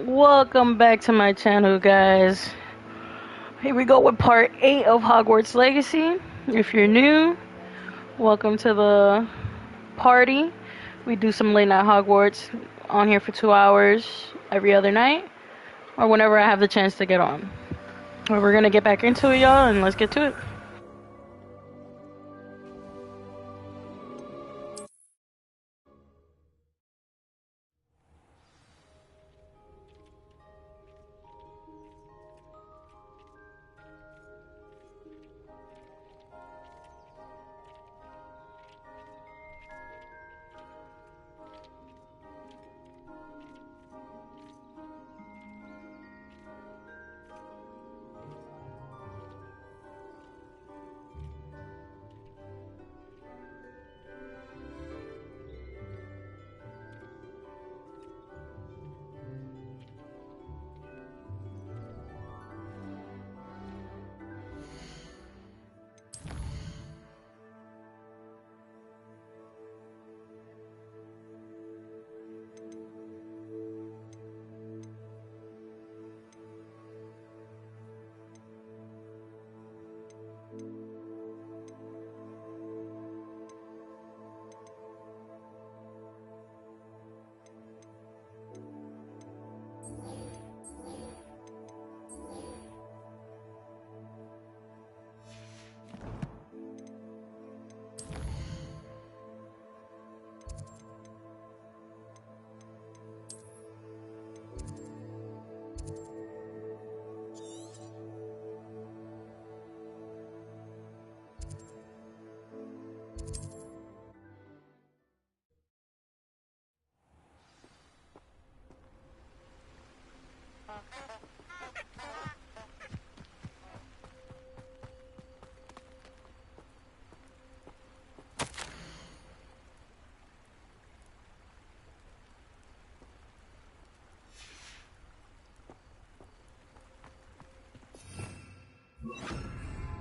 Welcome back to my channel, guys. Here we go with part 8 of Hogwarts Legacy. If you're new, welcome to the party. We do some late night Hogwarts on here for 2 hours every other night, or whenever I have the chance to get on. But we're gonna get back into it, y'all, and let's get to it.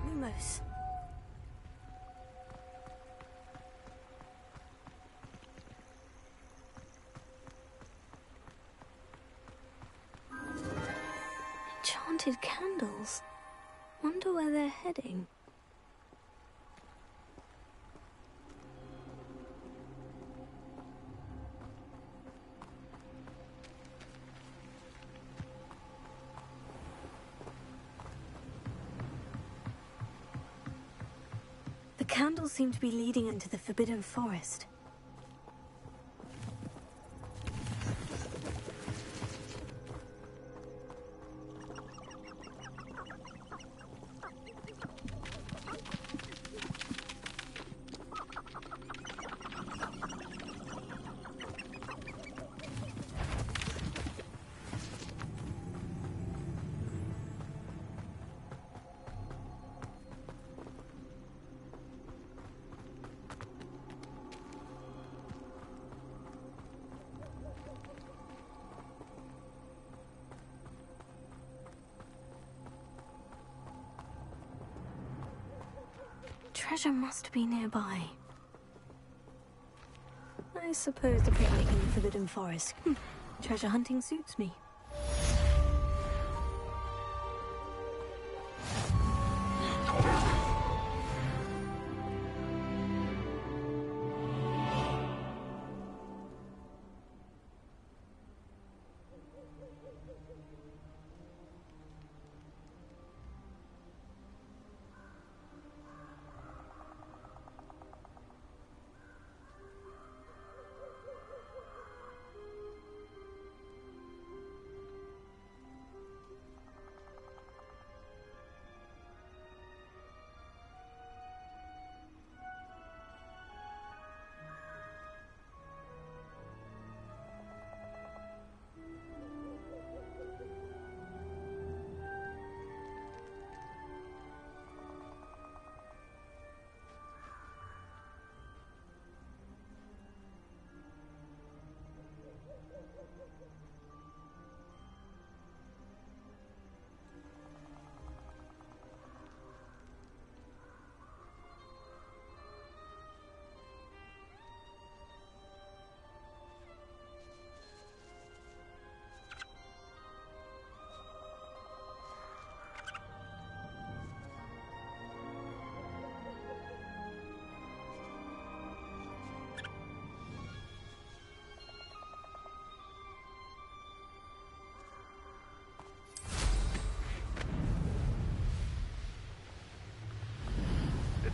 Lumos. Enchanted candles. Wonder where they're heading. The candles seem to be leading into the Forbidden Forest. Treasure must be nearby. I suppose the picnic in the Forbidden Forest. Treasure hunting suits me.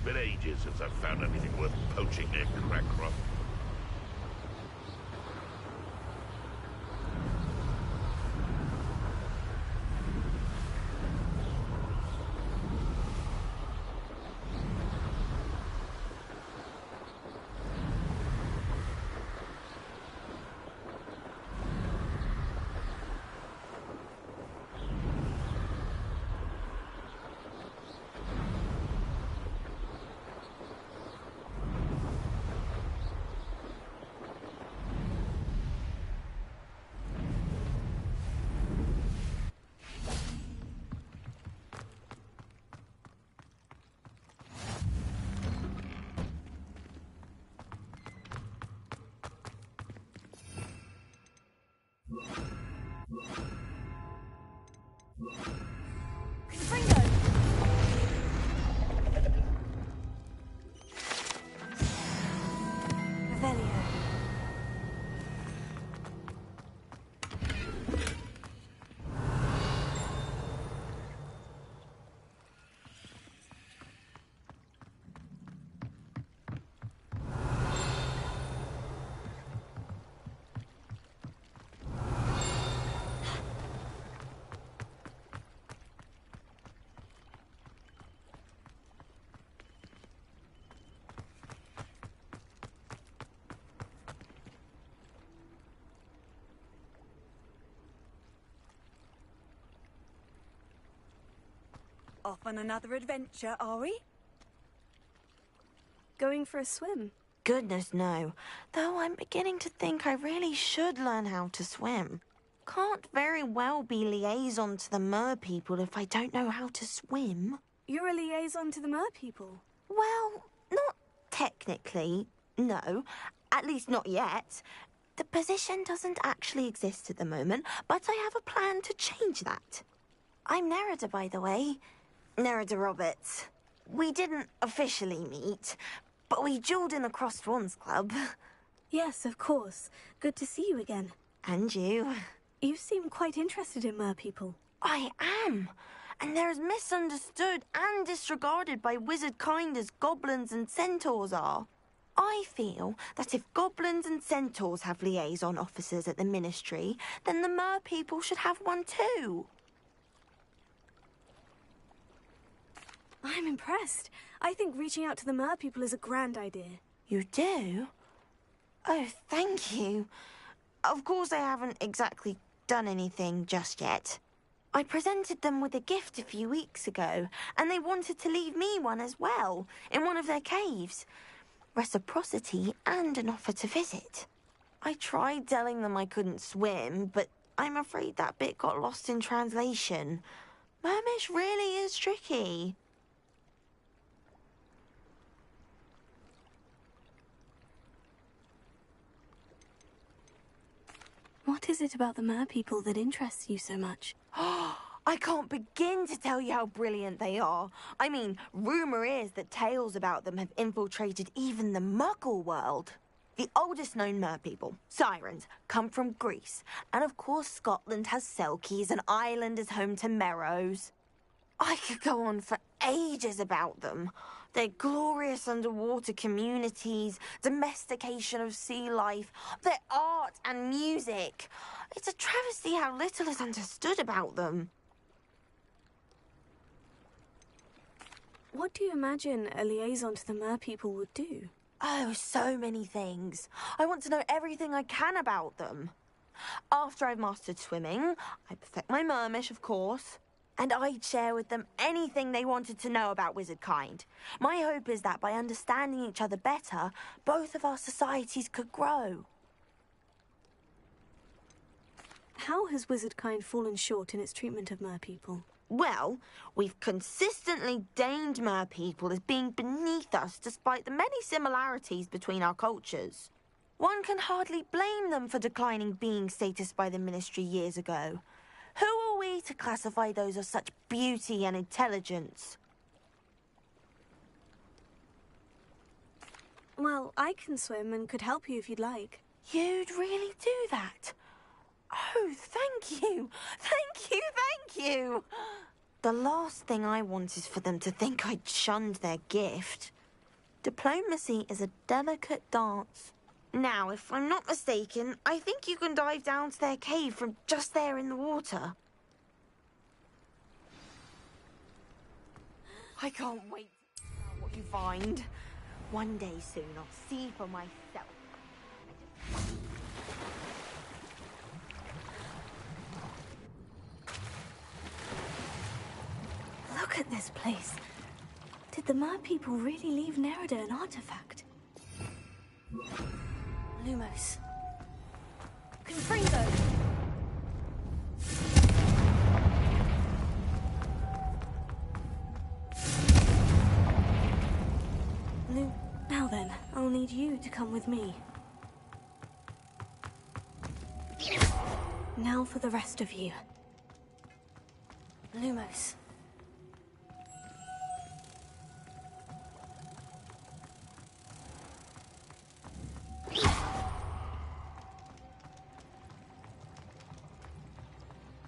been ages since I've found anything worth poaching near Crackcroft. Off on another adventure, are we? Going for a swim? Goodness, no. Though I'm beginning to think I really should learn how to swim. Can't very well be liaison to the mer people if I don't know how to swim. You're a liaison to the mer people? Well, not technically, no. At least not yet. The position doesn't actually exist at the moment, but I have a plan to change that. I'm Nerida, by the way. Nerida Roberts. We didn't officially meet, but we duelled in the Cross Swans Club. Yes, of course. Good to see you again. And you. You seem quite interested in mer people. I am. And they're as misunderstood and disregarded by wizard kind as goblins and centaurs are. I feel that if goblins and centaurs have liaison officers at the Ministry, then the mer people should have one too. I'm impressed. I think reaching out to the mer people is a grand idea. You do? Oh, thank you. Of course I haven't exactly done anything just yet. I presented them with a gift a few weeks ago, and they wanted to leave me one as well, in one of their caves. Reciprocity and an offer to visit. I tried telling them I couldn't swim, but I'm afraid that bit got lost in translation. Mermish really is tricky. What is it about the mer people that interests you so much? I can't begin to tell you how brilliant they are. I mean, rumour is that tales about them have infiltrated even the Muggle world. The oldest known mer people, sirens, come from Greece. And of course Scotland has Selkies and Ireland is home to Merrows. I could go on for ages about them. Their glorious underwater communities, domestication of sea life, their art and music. It's a travesty how little is understood about them. What do you imagine a liaison to the mer people would do? Oh, so many things. I want to know everything I can about them. After I've mastered swimming, I perfect my mermish, of course. And I'd share with them anything they wanted to know about wizard kind. My hope is that by understanding each other better, both of our societies could grow. How has wizard kind fallen short in its treatment of mer people? Well, we've consistently deigned mer people as being beneath us despite the many similarities between our cultures. One can hardly blame them for declining being status by the Ministry years ago. Who are we to classify those of such beauty and intelligence? Well, I can swim and could help you if you'd like. You'd really do that? Oh, thank you! Thank you, thank you! The last thing I want is for them to think I'd shunned their gift. Diplomacy is a delicate dance. Now, if I'm not mistaken, I think you can dive down to their cave from just there in the water. I can't wait to find out what you find. One day soon, I'll see for myself. Look at this place. Did the Mer people really leave Nerida an artifact? Lumos. Confringo! Now then, I'll need you to come with me. Now for the rest of you. Lumos.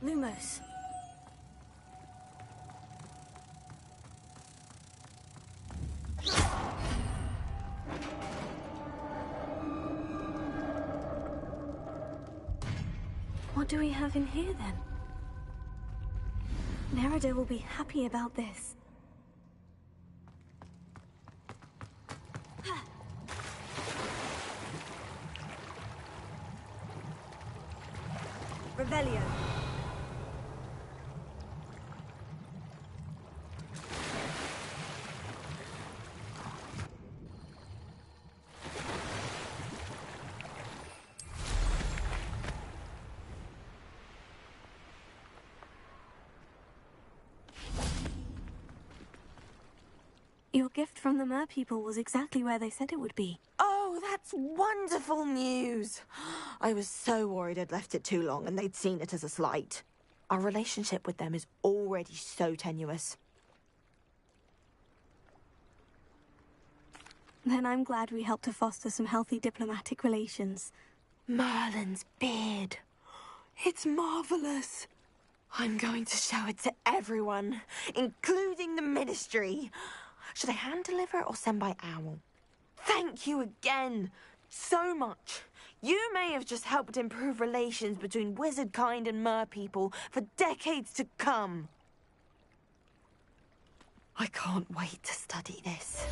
Lumos. What do we have in here, then? Nerida will be happy about this. Revelio. Your gift from the Mer people was exactly where they said it would be. Oh, that's wonderful news. I was so worried I'd left it too long and they'd seen it as a slight. Our relationship with them is already so tenuous. Then I'm glad we helped to foster some healthy diplomatic relations. Merlin's beard. It's marvelous. I'm going to show it to everyone, including the Ministry. Should I hand deliver it or send by owl? Thank you again so much. You may have just helped improve relations between wizard kind and mer people for decades to come. I can't wait to study this.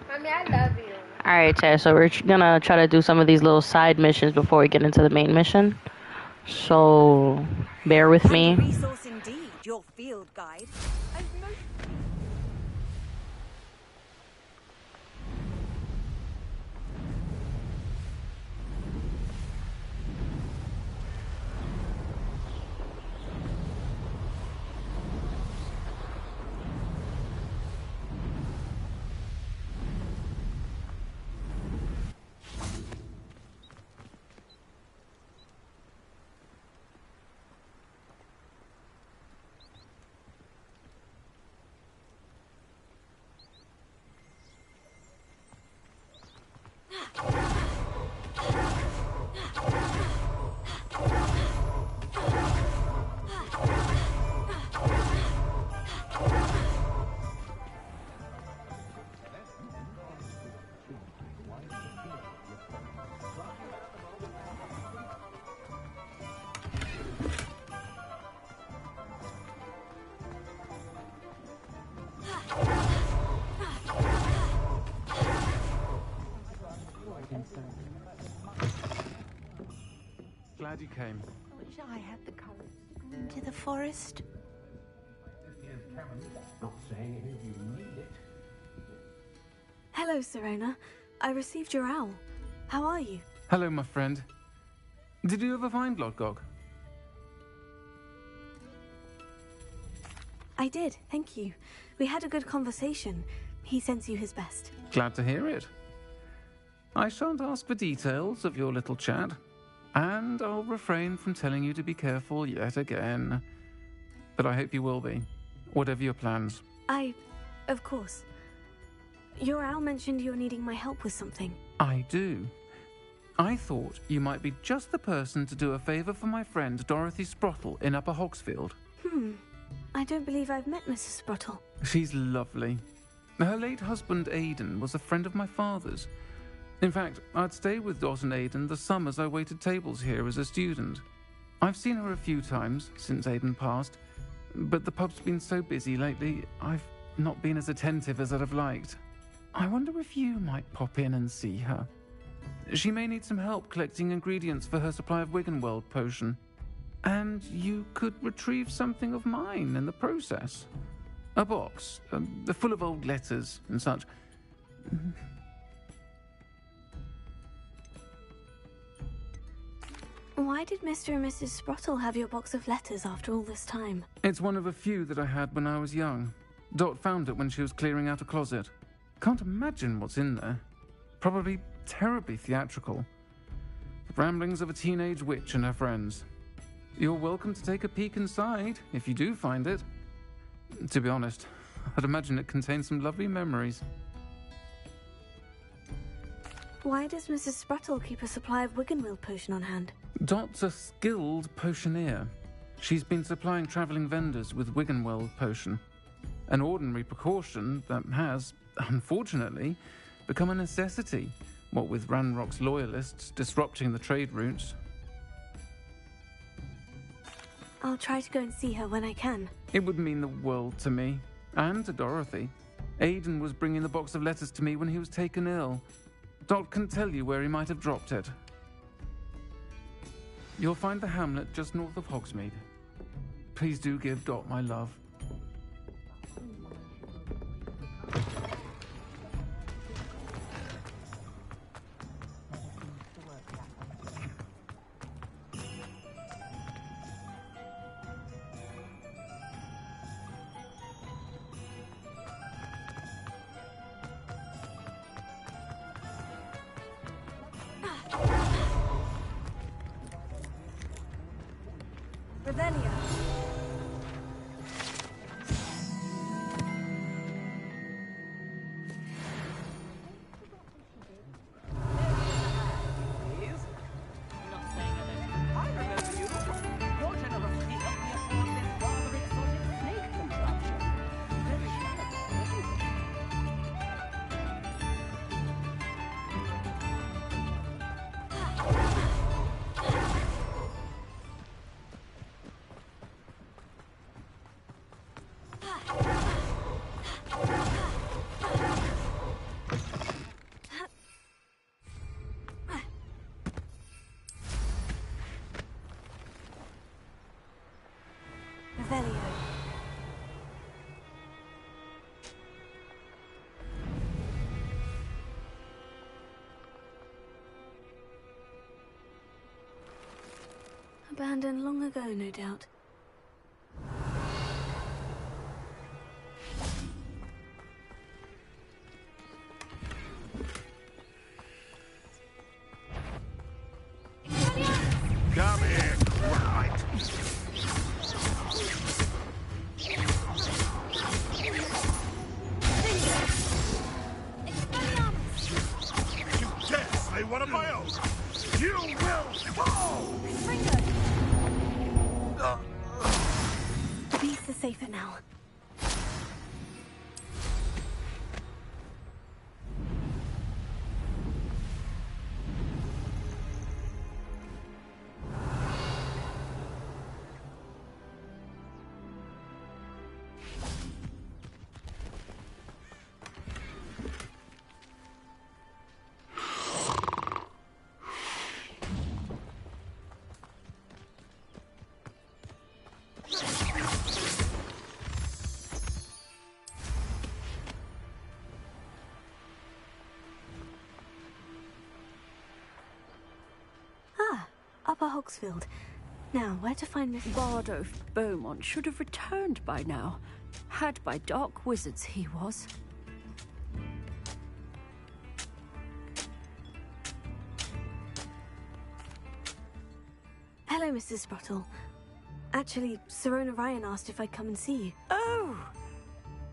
Mommy, I love you. Alright, Chad, so we're gonna try to do some of these little side missions before we get into the main mission. So, bear with me. Resource indeed, your field guide. Glad you came. I wish I had the courage to go into the forest. Hello, Serona. I received your owl. How are you? Hello, my friend. Did you ever find Lodgog? I did, thank you. We had a good conversation. He sends you his best. Glad to hear it. I shan't ask for details of your little chat, and I'll refrain from telling you to be careful yet again. But I hope you will be, whatever your plans. I Of course. Your owl mentioned you're needing my help with something. I do. I thought you might be just the person to do a favour for my friend Dorothy Sprottle in Upper Hogsfield. I don't believe I've met Mrs. Sprottle. She's lovely. Her late husband Aidan was a friend of my father's. In fact, I'd stayed with Dot and Aidan the summers I waited tables here as a student. I've seen her a few times since Aidan passed, but the pub's been so busy lately, I've not been as attentive as I'd have liked. I wonder if you might pop in and see her. She may need some help collecting ingredients for her supply of Wiggenweld potion. And you could retrieve something of mine in the process. A box, full of old letters and such. Why did Mr. and Mrs. Sprottle have your box of letters after all this time? It's one of a few that I had when I was young. Dot found it when she was clearing out a closet. Can't imagine what's in there. Probably terribly theatrical. The ramblings of a teenage witch and her friends. You're welcome to take a peek inside, if you do find it. To be honest, I'd imagine it contains some lovely memories. Why does Mrs. Sprottle keep a supply of Wiggenweld potion on hand? Dot's a skilled potioneer. She's been supplying travelling vendors with Wiggenweld potion. An ordinary precaution that has, unfortunately, become a necessity, what with Ranrock's loyalists disrupting the trade routes. I'll try to go and see her when I can. It would mean the world to me, and to Dorothy. Aidan was bringing the box of letters to me when he was taken ill. Dot can tell you where he might have dropped it. You'll find the hamlet just north of Hogsmeade. Please do give Dot my love. Revelio. Revelio. Abandoned long ago, no doubt. Come here, Gromite. You dare slay one of my own! You will fall! The beasts are safer now. Upper Hogsfield. Now, where to find Miss Bardolph Beaumont should have returned by now. Had by dark wizards he was. Hello, Mrs. Sprottle. Actually, Sirona Ryan asked if I'd come and see you. Oh!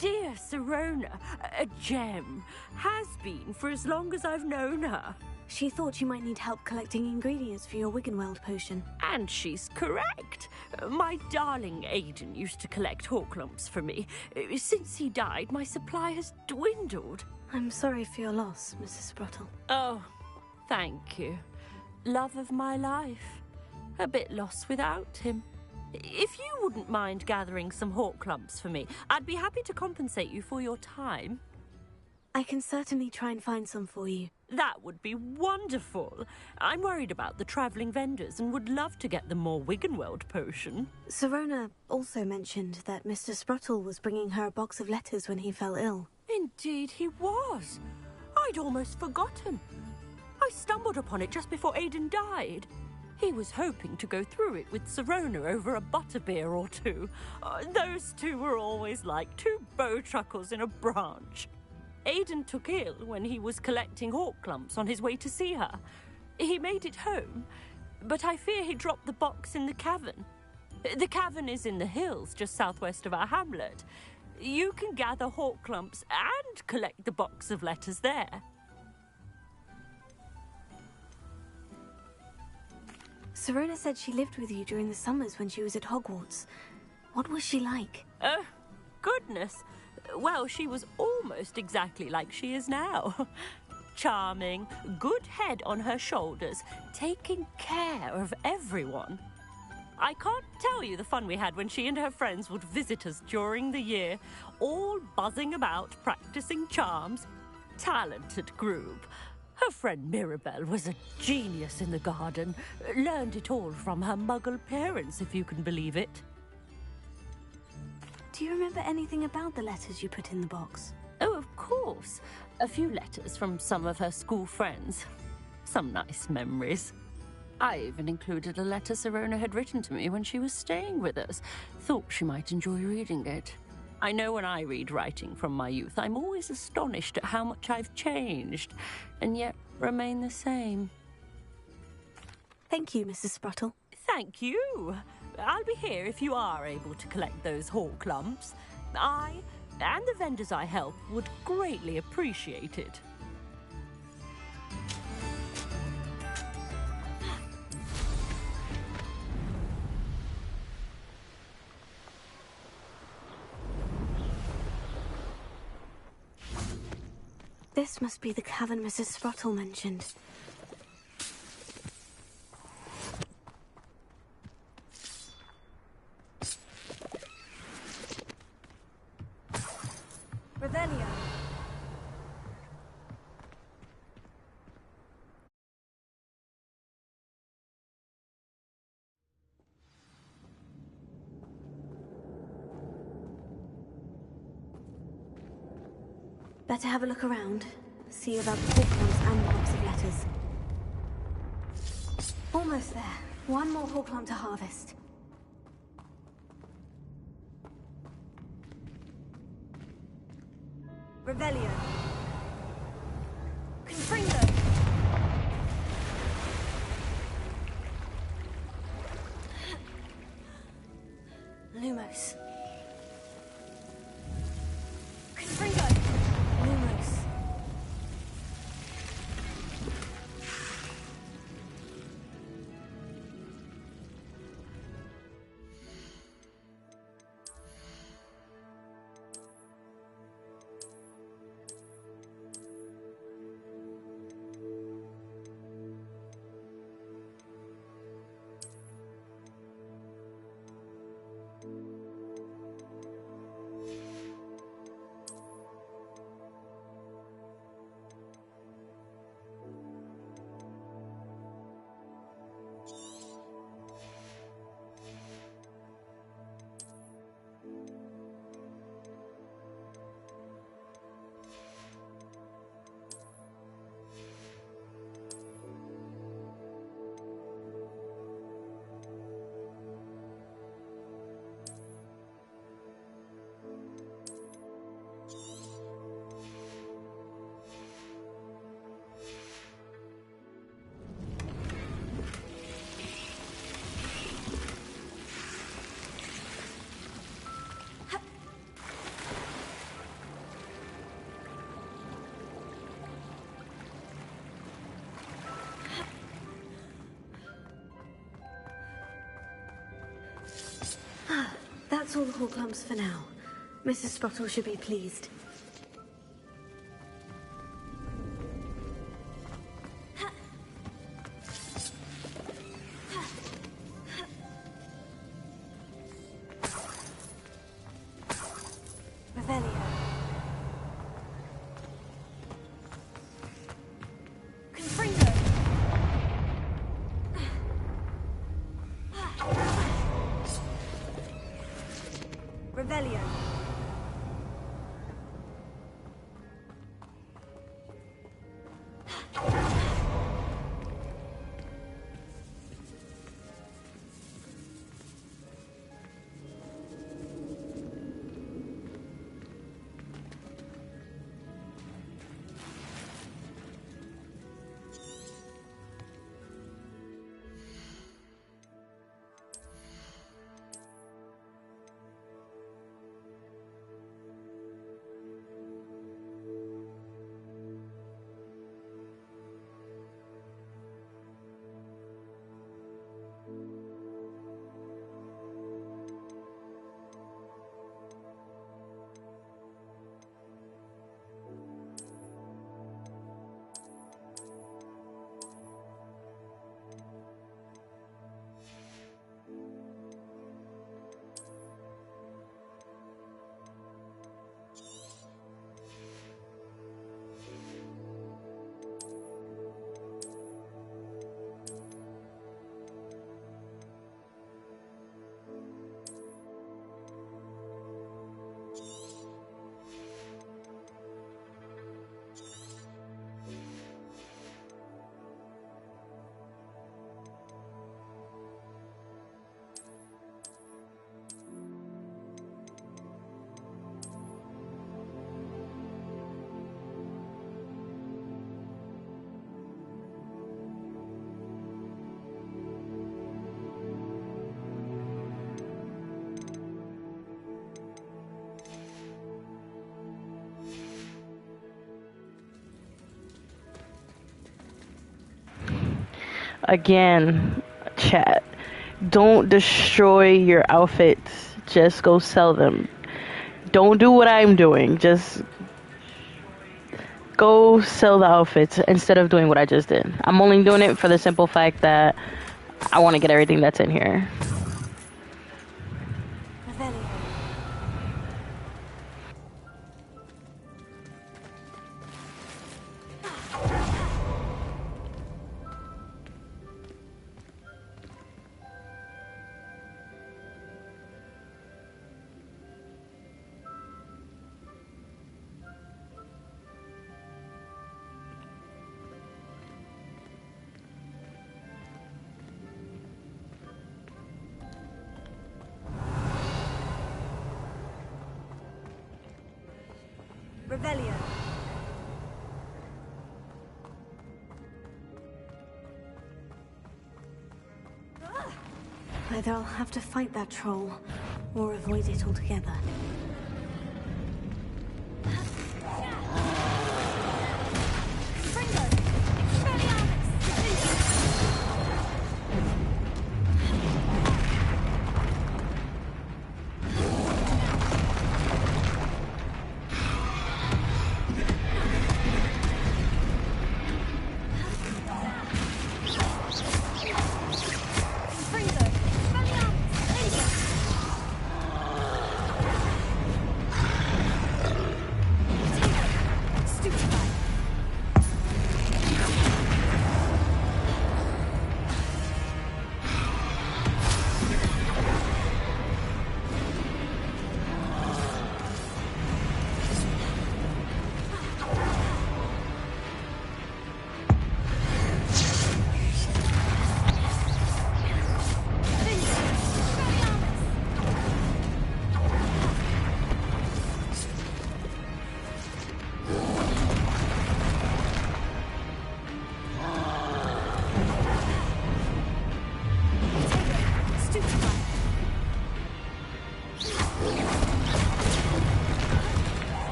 dear Sirona, a gem, has been for as long as I've known her. She thought you might need help collecting ingredients for your Wiggenweld potion. And she's correct. My darling Aidan used to collect hawk lumps for me. Since he died, my supply has dwindled. I'm sorry for your loss, Mrs. Sprottle. Oh, thank you. Love of my life. A bit lost without him. If you wouldn't mind gathering some hawk lumps for me, I'd be happy to compensate you for your time. I can certainly try and find some for you. That would be wonderful. I'm worried about the travelling vendors and would love to get them more Wiggenweld potion. Sirona also mentioned that Mr. Sprottle was bringing her a box of letters when he fell ill. Indeed he was. I'd almost forgotten. I stumbled upon it just before Aidan died. He was hoping to go through it with Sirona over a butterbeer or two. Those two were always like two bowtruckles in a branch. Aidan took ill when he was collecting hawk lumps on his way to see her. He made it home, but I fear he dropped the box in the cavern. The cavern is in the hills just southwest of our hamlet. You can gather hawk lumps and collect the box of letters there. Sirona said she lived with you during the summers when she was at Hogwarts. What was she like? Oh, goodness. Well, she was almost exactly like she is now. Charming, good head on her shoulders, taking care of everyone. I can't tell you the fun we had when she and her friends would visit us during the year, all buzzing about, practicing charms. Talented group. Her friend Mirabelle was a genius in the garden. Learned it all from her muggle parents, if you can believe it. Do you remember anything about the letters you put in the box? Oh, of course. A few letters from some of her school friends. Some nice memories. I even included a letter Sirona had written to me when she was staying with us. Thought she might enjoy reading it. I know when I read writing from my youth, I'm always astonished at how much I've changed, and yet remain the same. Thank you, Mrs. Sprottle. Thank you. I'll be here if you are able to collect those hawk lumps. I, and the vendors I help, would greatly appreciate it. This must be the cavern Mrs. Sprottle mentioned. Revelio. Better have a look around. See about the hawklumps and the box of letters. Almost there. One more hawklump to harvest. Revelio. Confringo. Lumos. Confringo. Lumos. That's all the hall clumps for now. Mrs. Sprottle should be pleased. Revelio. Confringo. Revelio. Again, chat. Don't destroy your outfits. Just go sell them. Don't do what I'm doing. Just go sell the outfits instead of doing what I just did. I'm only doing it for the simple fact that I want to get everything that's in here. Revelio. Revelio. Either I'll have to fight that troll, or avoid it altogether.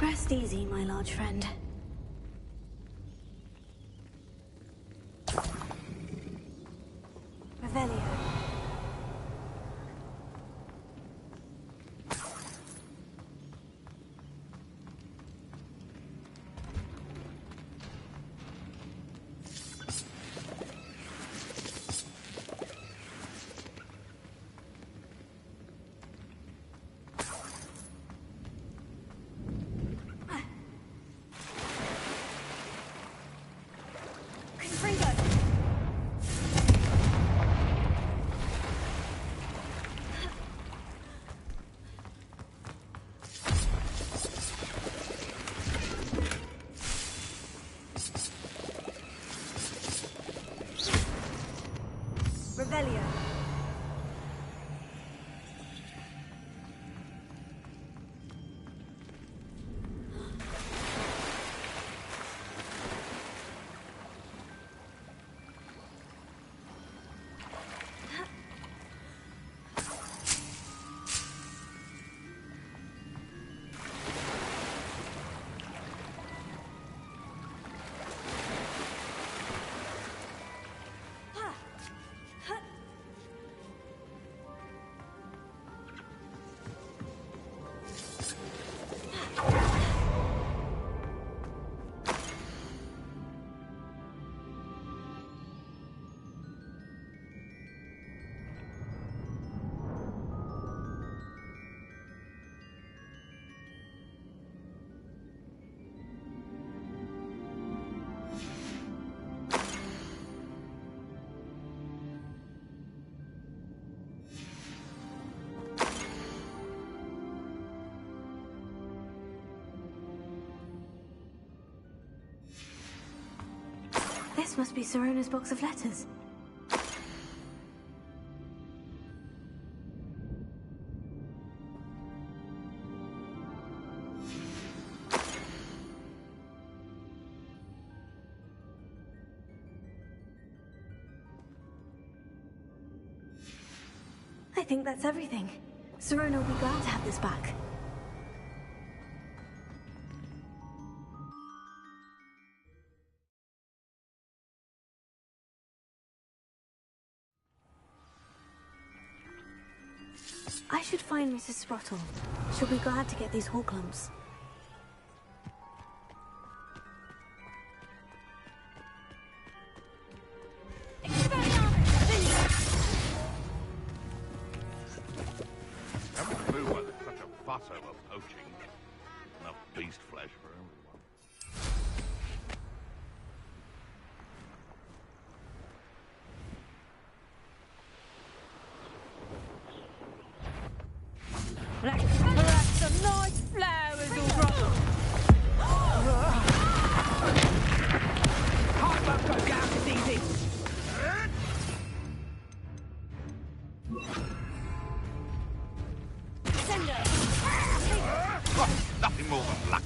Rest easy, my large friend. Revelio. Revelio. This must be Sirona's box of letters. I think that's everything. Sirona will be glad to have this back. I should find Mrs. Sprottle. She'll be glad to get these Horklumps. Haven't a clue why there's such a fuss over poaching. Enough beast flesh for everyone. That's some nice flowers, all right. I won't go down as easy. Nothing more than luck.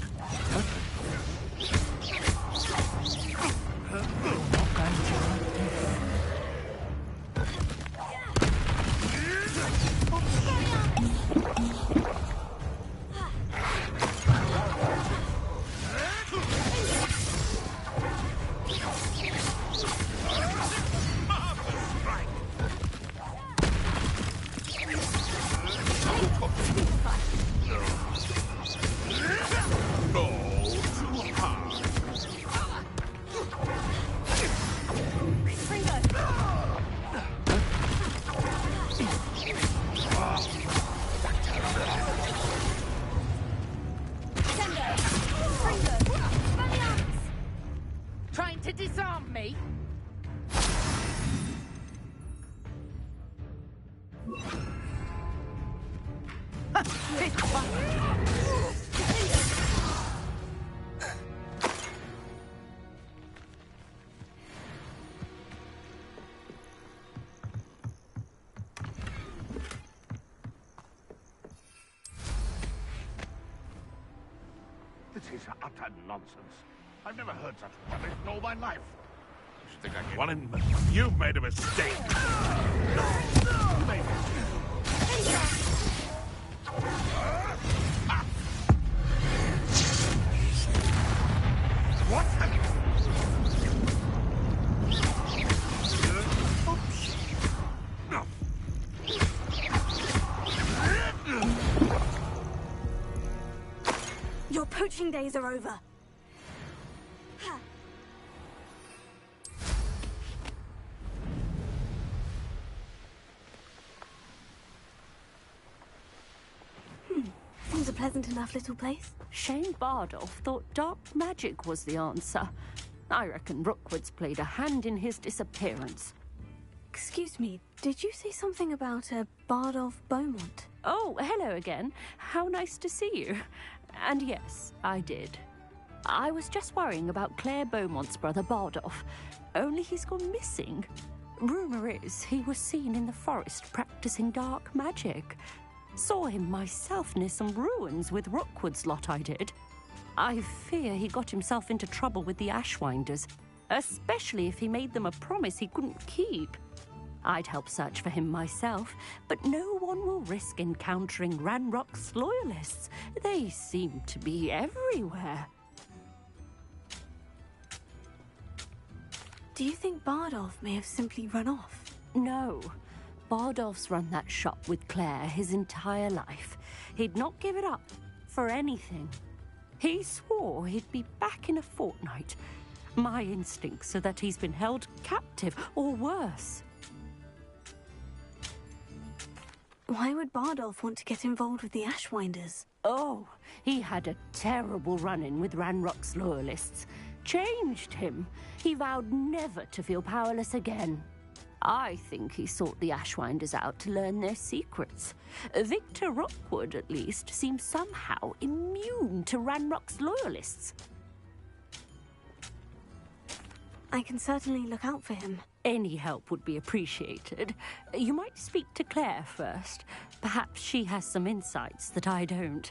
Trying to disarm me? This is utter nonsense. I've never heard such rubbish in all my life. You should think I get one in. You've made a mistake. You made a mistake. Your poaching days are over. Ha. Seems a pleasant enough little place. Shane Bardolph thought dark magic was the answer. I reckon Rookwood's played a hand in his disappearance. Excuse me, did you say something about a Bardolph Beaumont? Oh, hello again. How nice to see you. And yes, I did. I was just worrying about Claire Beaumont's brother Bardolph. Only he's gone missing. Rumour is he was seen in the forest practicing dark magic. Saw him myself near some ruins with Rookwood's lot I did. I fear he got himself into trouble with the Ashwinders, especially if he made them a promise he couldn't keep. I'd help search for him myself, but no one will risk encountering Ranrock's loyalists. They seem to be everywhere. Do you think Bardolph may have simply run off? No. Bardolph's run that shop with Claire his entire life. He'd not give it up for anything. He swore he'd be back in a fortnight. My instincts are that he's been held captive, or worse. Why would Bardolph want to get involved with the Ashwinders? Oh, he had a terrible run-in with Ranrock's loyalists. Changed him. He vowed never to feel powerless again. I think he sought the Ashwinders out to learn their secrets. Victor Rookwood, at least, seems somehow immune to Ranrock's loyalists. I can certainly look out for him. Any help would be appreciated. You might speak to Claire first. Perhaps she has some insights that I don't.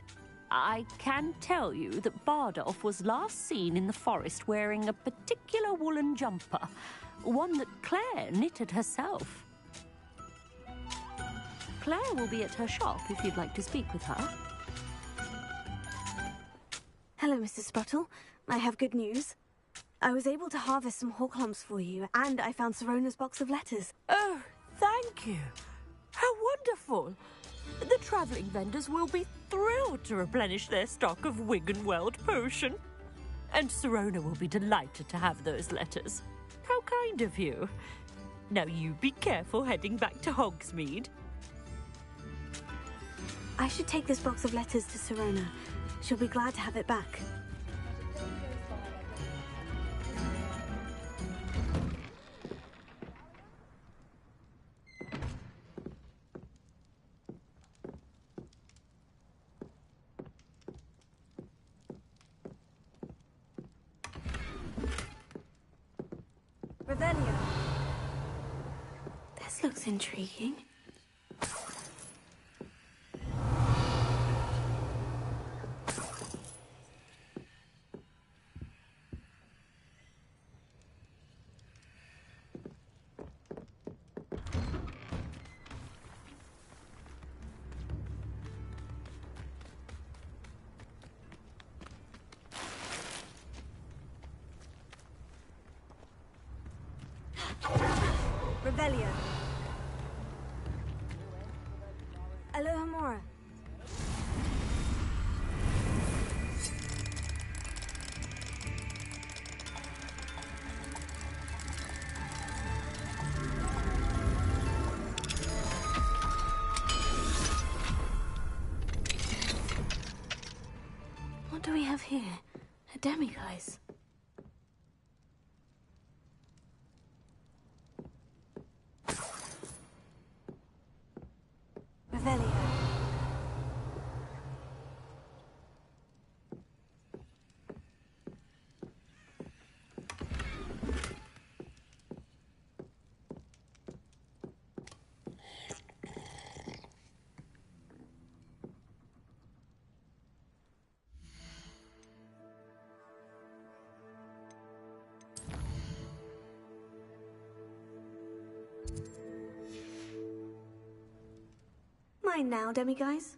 I can tell you that Bardolph was last seen in the forest wearing a particular woolen jumper, one that Claire knitted herself. Claire will be at her shop if you'd like to speak with her. Hello, Mr. Spruttle. I have good news. I was able to harvest some horklumps for you, and I found Sirona's box of letters. Oh, thank you. How wonderful. The travelling vendors will be thrilled to replenish their stock of Wiggenweld potion. And Sirona will be delighted to have those letters. How kind of you. Now you be careful heading back to Hogsmeade. I should take this box of letters to Sirona. She'll be glad to have it back. Revelio. This looks intriguing. Revelio. Alohomora. What do we have here? A demiguise. Revelio. Mine now, demiguise.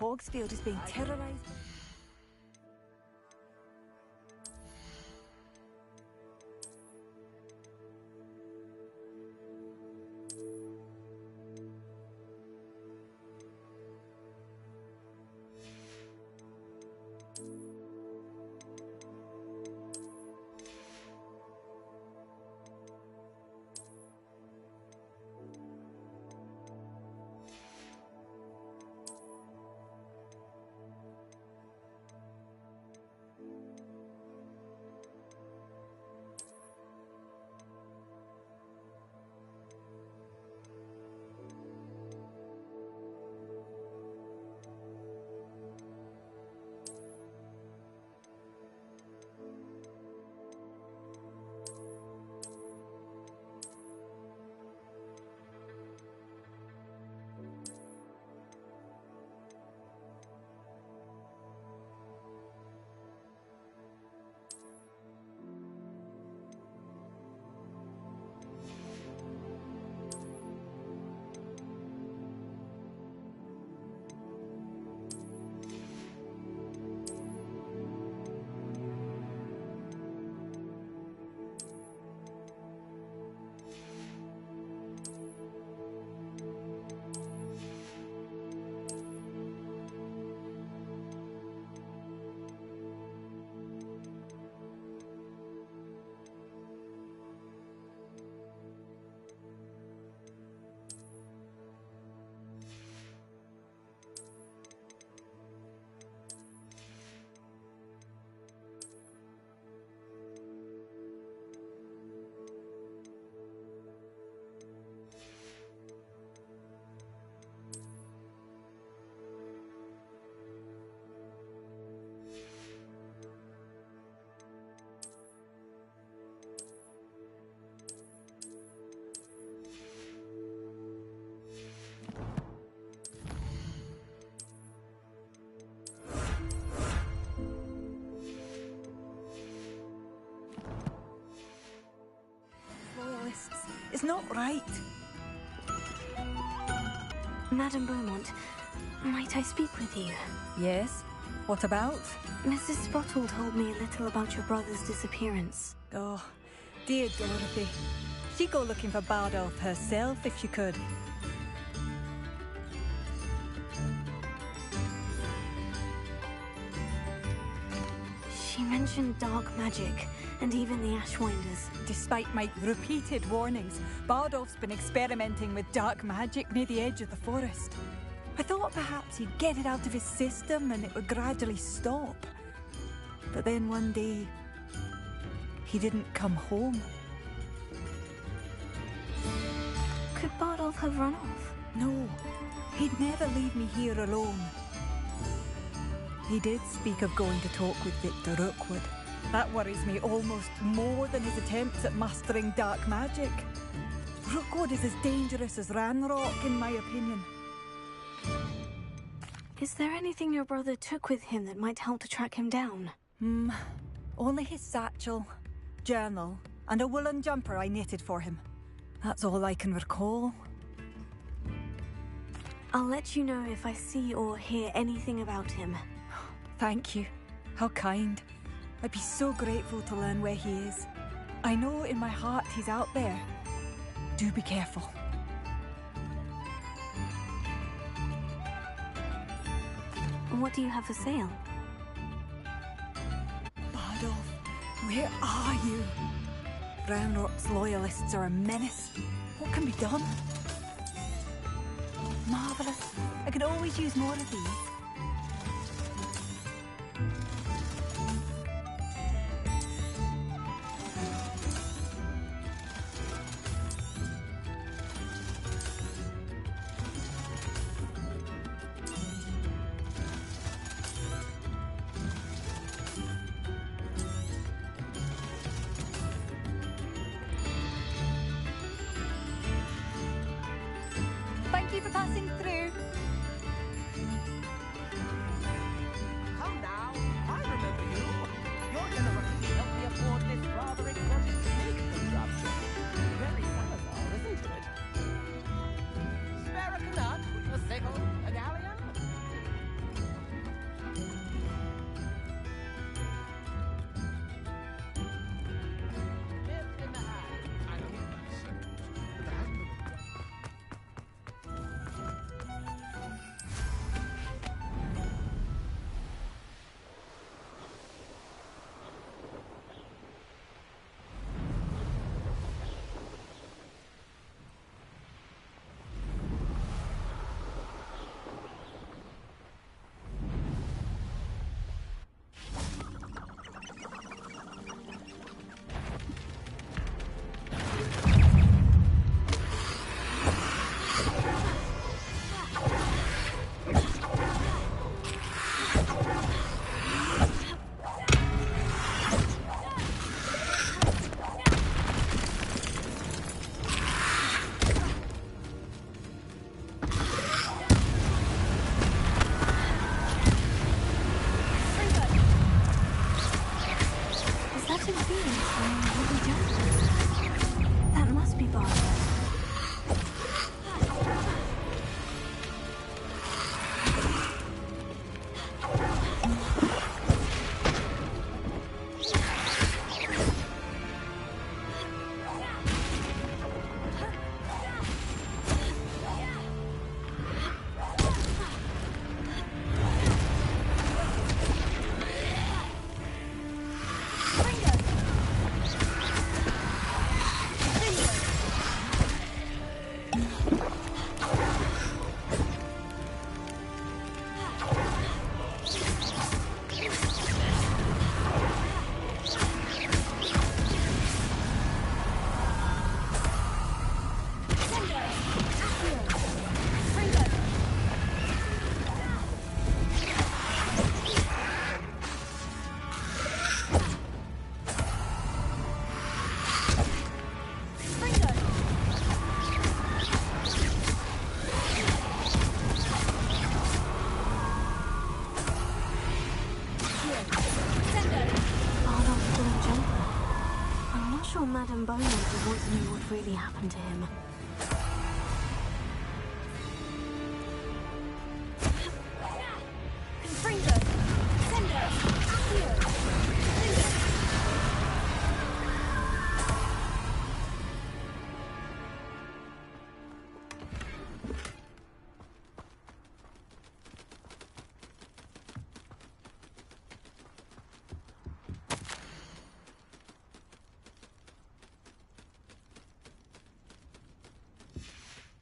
Hogsfield is being terrorised. Loyalists. It's not right. Madame Beaumont, might I speak with you? Yes? What about? Mrs. Spottle told me a little about your brother's disappearance. Oh, dear Dorothy. She'd go looking for Bardolph herself if she could. She mentioned dark magic, and even the Ashwinders. Despite my repeated warnings, Bardolph's been experimenting with dark magic near the edge of the forest. I thought perhaps he'd get it out of his system and it would gradually stop. But then one day, he didn't come home. Could Bardolph have run off? No, he'd never leave me here alone. He did speak of going to talk with Victor Rookwood. That worries me almost more than his attempts at mastering dark magic. Rookwood is as dangerous as Ranrock, in my opinion. Is there anything your brother took with him that might help to track him down? Only his satchel, journal, and a woolen jumper I knitted for him. That's all I can recall. I'll let you know if I see or hear anything about him. Thank you. How kind. I'd be so grateful to learn where he is. I know in my heart he's out there. Do be careful. What do you have for sale? Bardolph, where are you? Ranrock's loyalists are a menace. What can be done? Marvellous. I could always use more of these. Thank you for passing through. Come now, I remember you. Your generosity helped me afford this rather exotic snake contraption. Very Salazar, isn't it? Spare a canut, a sickle, a galleon? sure Madame Bono would want to know what really happened to him. Confringo! Sendo! Accio! Confringo!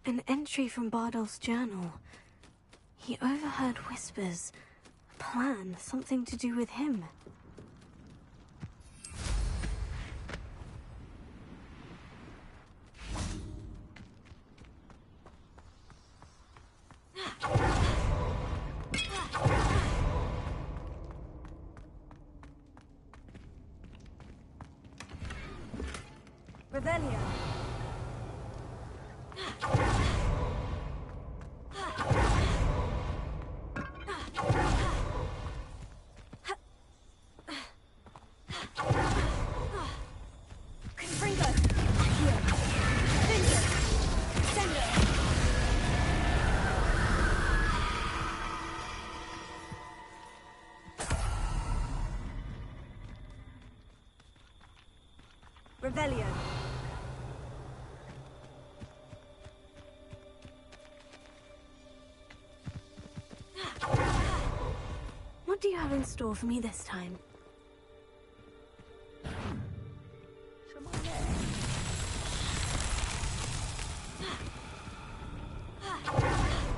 An entry from Bardolph's journal. He overheard whispers. A plan, something to do with him. Revelio! Confringo! Accio! Vengeance! Sendo! Revelio! What do you have in store for me this time? Confringo! Accio!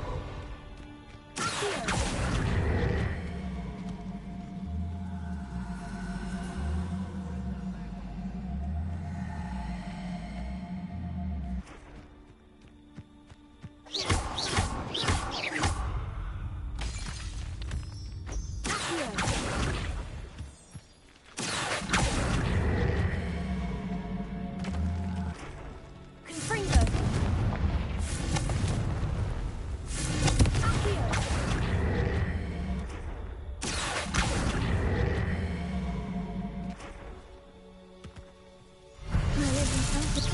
I live in Frankfurt.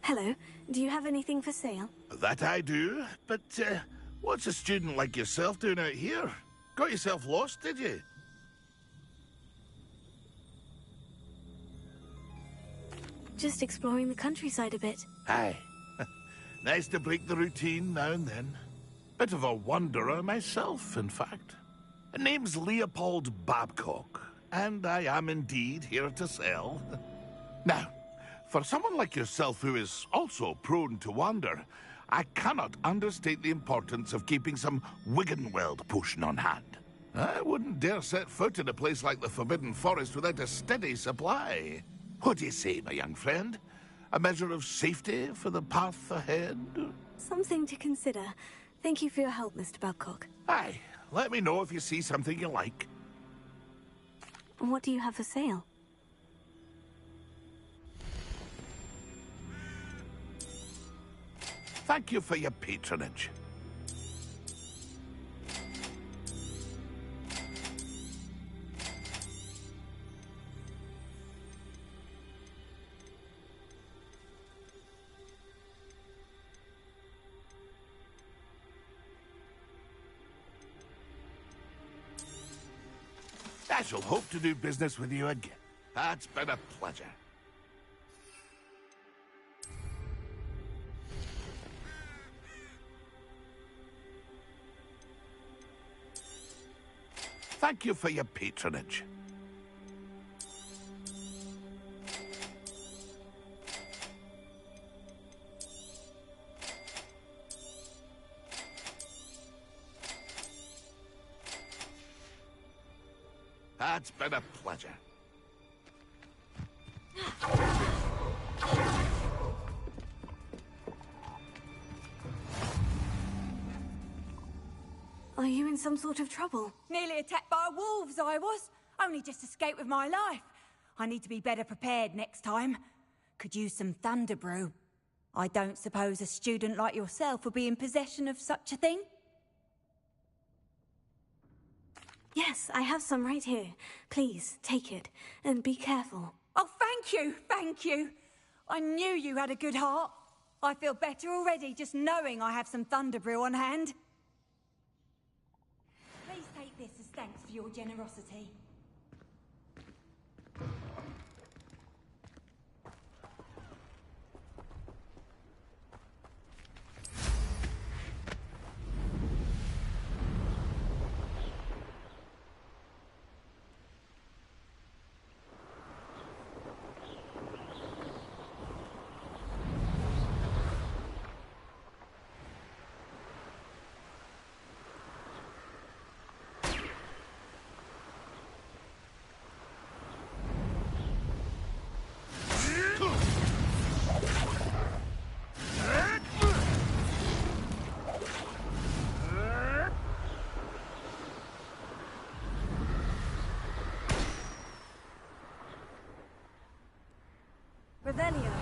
Hello. Do you have anything for sale? That I do, but what's a student like yourself doing out here? Got yourself lost, did you? Just exploring the countryside a bit. Aye. Nice to break the routine now and then. Bit of a wanderer myself, in fact. Name's Leopold Babcock, and I am indeed here to sell. Now, for someone like yourself who is also prone to wander, I cannot understate the importance of keeping some Wiggenweld potion on hand. I wouldn't dare set foot in a place like the Forbidden Forest without a steady supply. What do you say, my young friend? A measure of safety for the path ahead? Something to consider. Thank you for your help, Mr. Babcock. Aye, let me know if you see something you like. What do you have for sale? Thank you for your patronage. I shall hope to do business with you again. That's been a pleasure. Thank you for your patronage. That's been a pleasure. in some sort of trouble. Nearly attacked by wolves, I was. Only just escaped with my life. I need to be better prepared next time. Could use some thunder brew. I don't suppose a student like yourself would be in possession of such a thing? Yes, I have some right here. Please, take it. And be careful. Oh, thank you, thank you. I knew you had a good heart. I feel better already just knowing I have some thunder brew on hand. Please take this as thanks for your generosity. Revelio.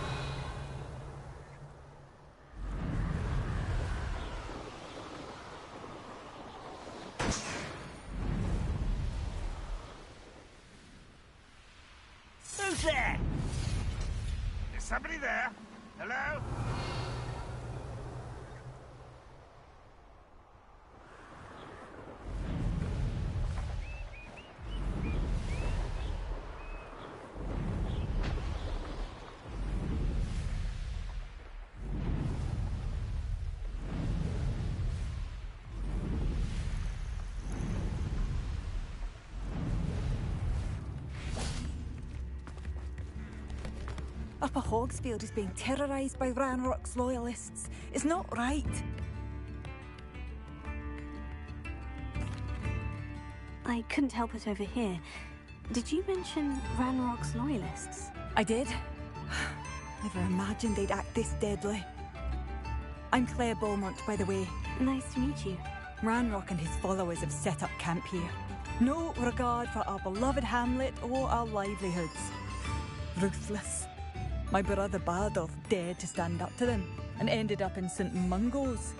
Who's there? Is somebody there? Hello? Upper Hogsfield is being terrorised by Ranrock's loyalists. It's not right. I couldn't help it over here. Did you mention Ranrock's loyalists? I did. Never imagined they'd act this deadly. I'm Claire Beaumont, by the way. Nice to meet you. Ranrock and his followers have set up camp here. No regard for our beloved hamlet or our livelihoods. Ruthless. My brother Bardolph dared to stand up to them and ended up in St. Mungo's.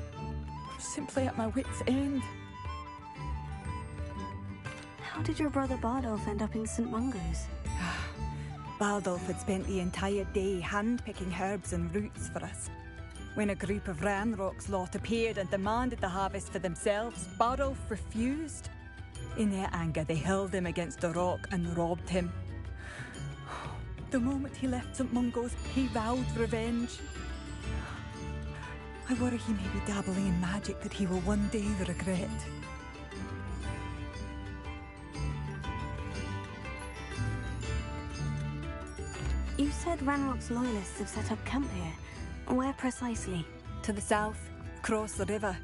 Simply at my wit's end. How did your brother Bardolph end up in St. Mungo's? Bardolph had spent the entire day hand-picking herbs and roots for us. When a group of Ranrock's lot appeared and demanded the harvest for themselves, Bardolph refused. In their anger, they hurled him against a rock and robbed him. The moment he left St. Mungo's, he vowed revenge. I worry he may be dabbling in magic that he will one day regret. You said Ranrock's loyalists have set up camp here. Where precisely? To the south, across the river.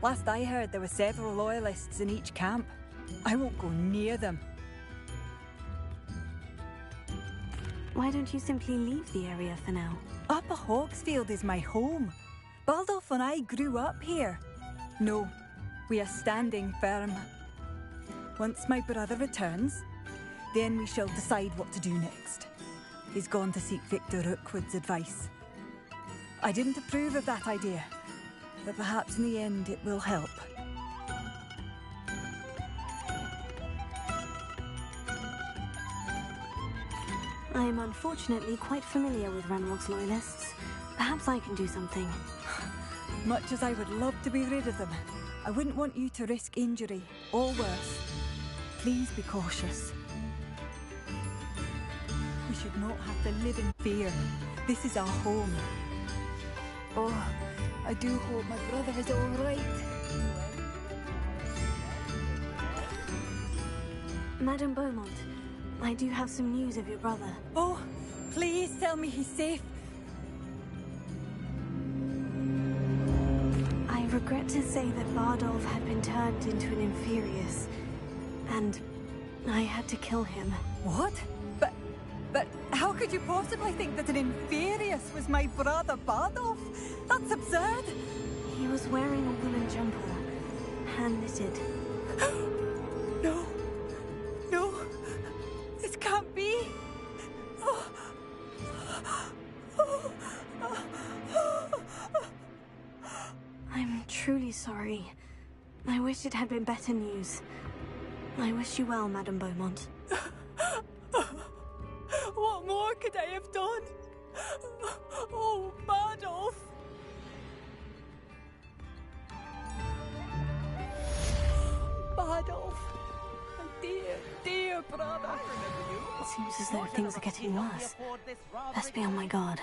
Last I heard, there were several loyalists in each camp. I won't go near them. Why don't you simply leave the area for now? Upper Hogsfield is my home. Bardolph and I grew up here. No, we are standing firm. Once my brother returns, then we shall decide what to do next. He's gone to seek Victor Rookwood's advice. I didn't approve of that idea, but perhaps in the end it will help. I am unfortunately quite familiar with Ranrock's loyalists. Perhaps I can do something. Much as I would love to be rid of them, I wouldn't want you to risk injury, or worse. Please be cautious. We should not have to live in fear. This is our home. Oh, I do hope my brother is all right. Madame Beaumont, I do have some news of your brother. Oh, please tell me he's safe. I regret to say that Bardolph had been turned into an Inferius, and I had to kill him. What? But how could you possibly think that an Inferius was my brother Bardolph? That's absurd. He was wearing a woolen jumper, hand-knitted. No. No. This can't be. I'm truly sorry. I wish it had been better news. I wish you well, Madame Beaumont. What more could I have done? Oh, Badolf! Badolf! My dear, dear brother! It seems as though things are getting worse. Best be on my guard.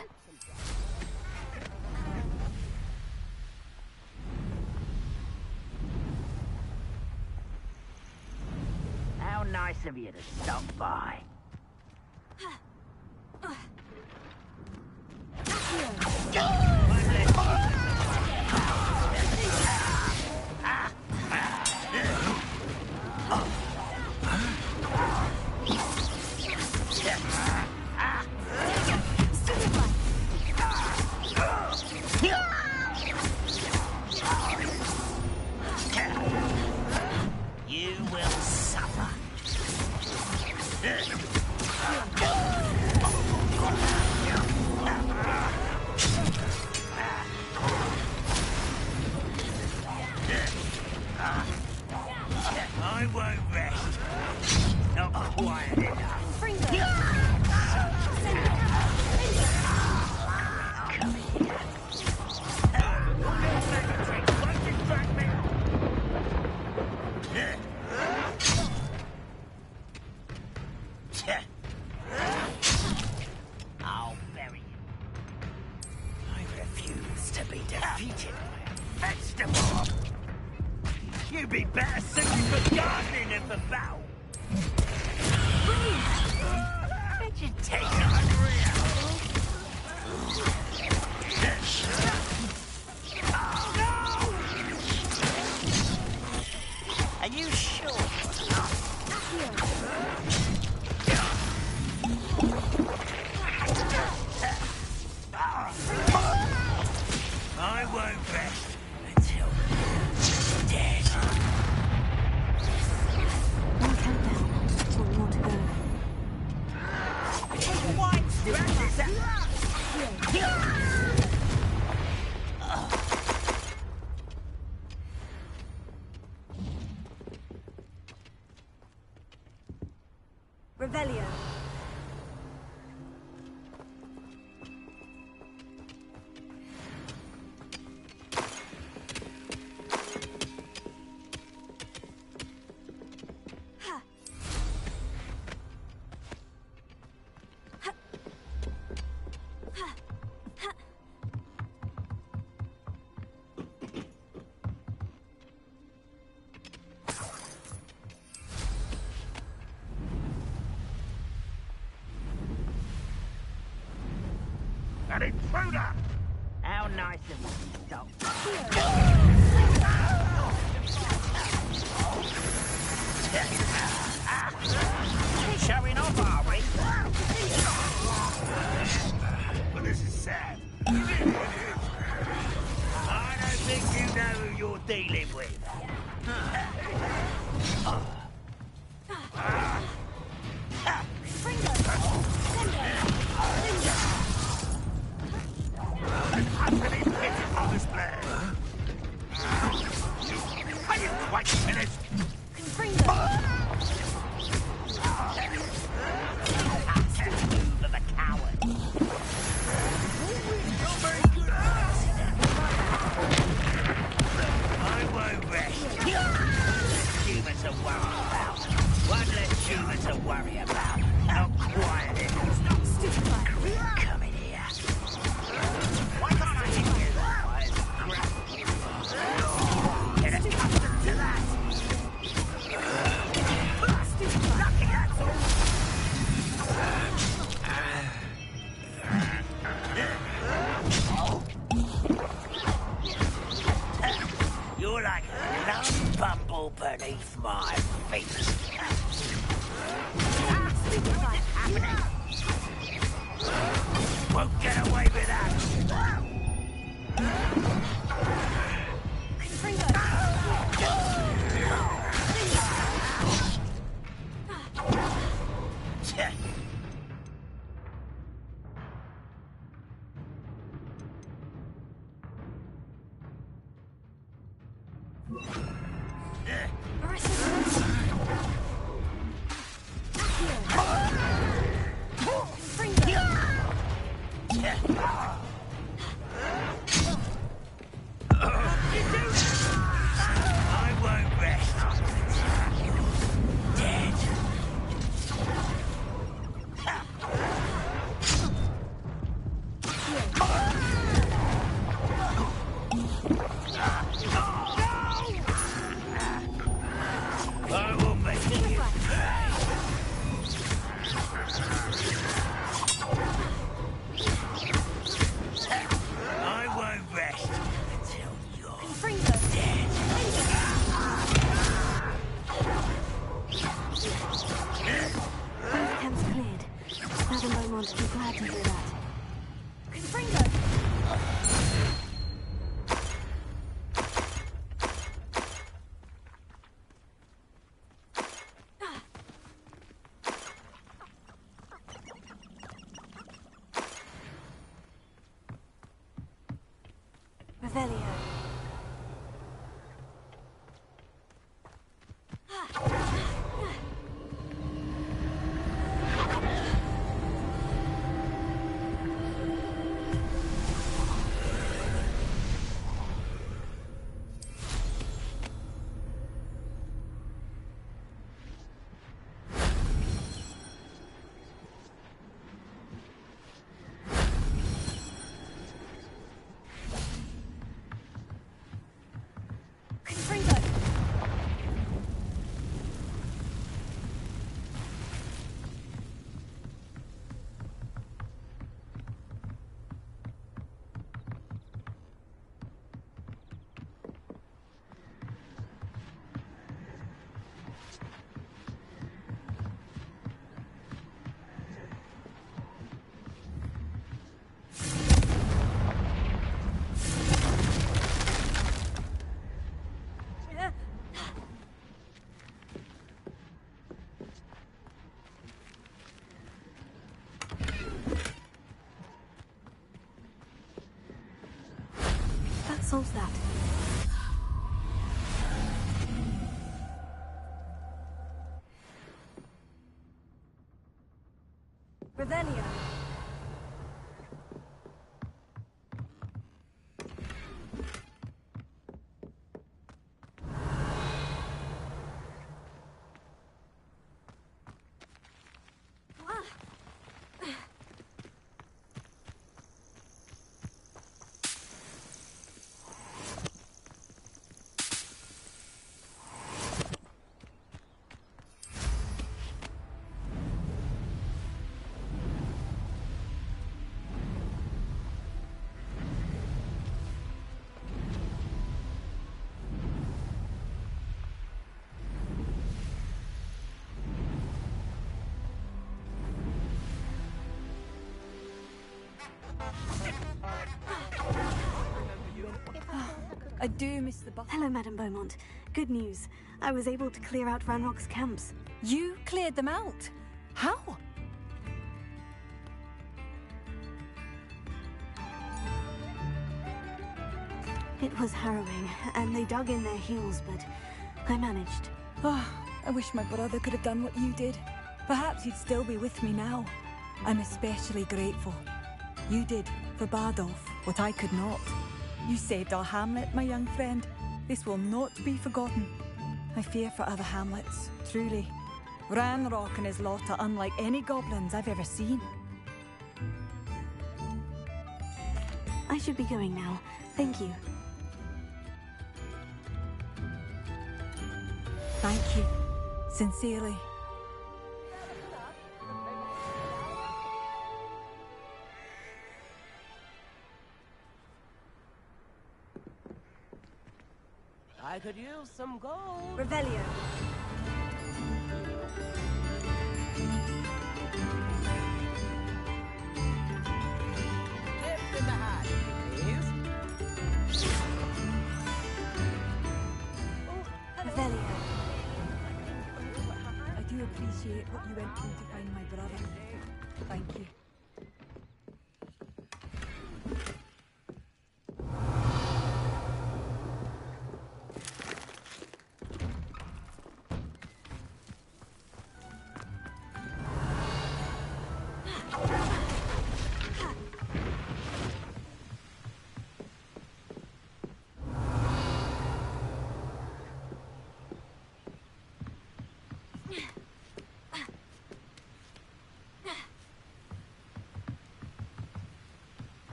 How nice of you to stop by. You will suffer. I won't rest. Not quiet enough. I'll bury you. I refuse to be defeated by a vegetable. You'd be better suited for gardening than for battle. Vegetation unreal. Oh no! Are you sure? I won't rest until you're dead. One countdown. One more to go. Revelio. An intruder! How nice of you to stop. Showing off, are we? But this is sad. It really is. I don't think you know who you're dealing with. Utterly pitiful display. Are you quite finished? I won't rest. Dead. I will make you. I won't rest until you're dead. Both camps cleared. Madam Beaumont will be glad to hear that. Confringo! Revelio. Confringo! That solves that. Revelio. I do miss the bus. Hello, Madam Beaumont. Good news. I was able to clear out Ranrock's camps. You cleared them out? How? It was harrowing, and they dug in their heels, but I managed. Oh, I wish my brother could have done what you did. Perhaps he'd still be with me now. I'm especially grateful. You did, for Bardolph, what I could not. You saved our hamlet, my young friend. This will not be forgotten. I fear for other hamlets, truly. Ranrock and his lot are unlike any goblins I've ever seen. I should be going now. Thank you. Thank you. Sincerely. I could use some gold. Revelio. Dip in the hat, please. Revelio. I do appreciate what you went through to find my brother. Thank you.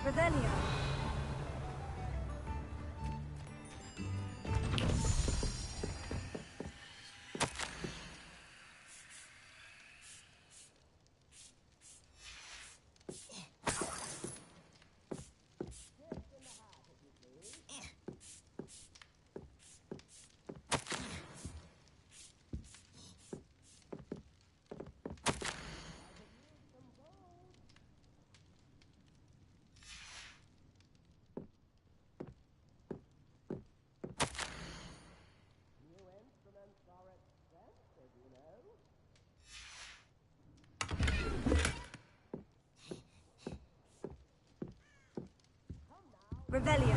Revelio. Revelio.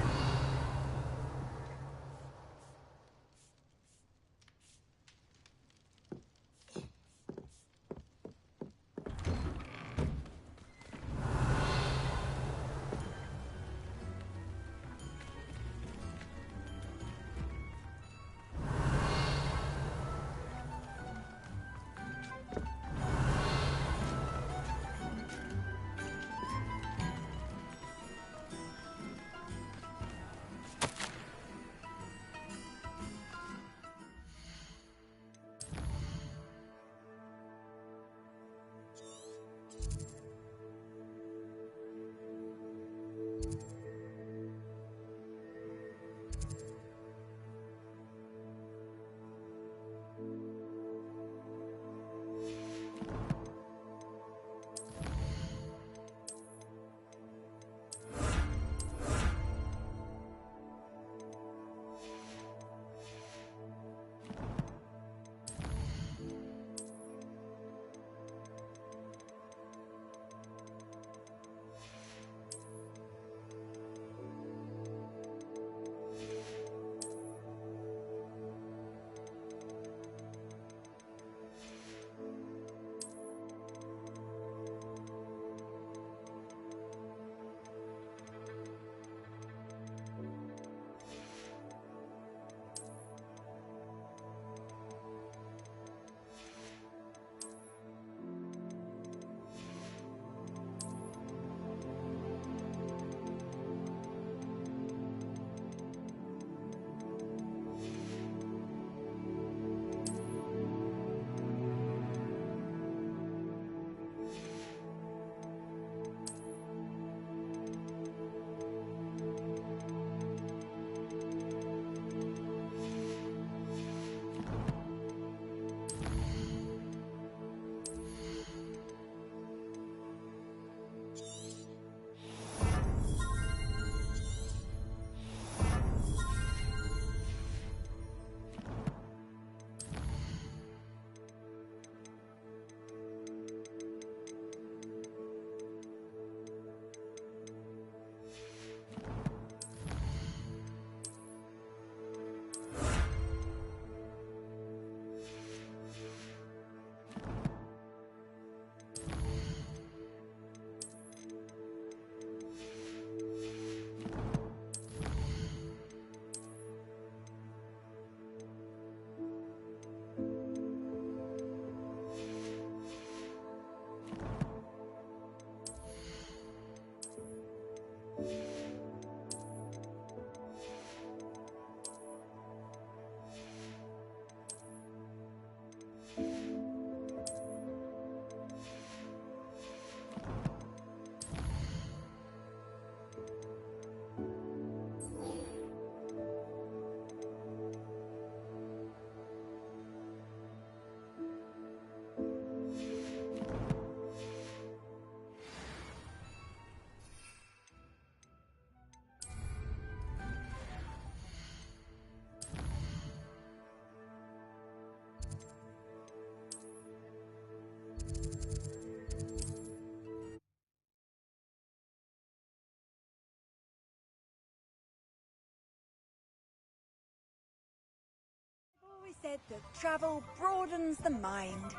Always said that travel broadens the mind.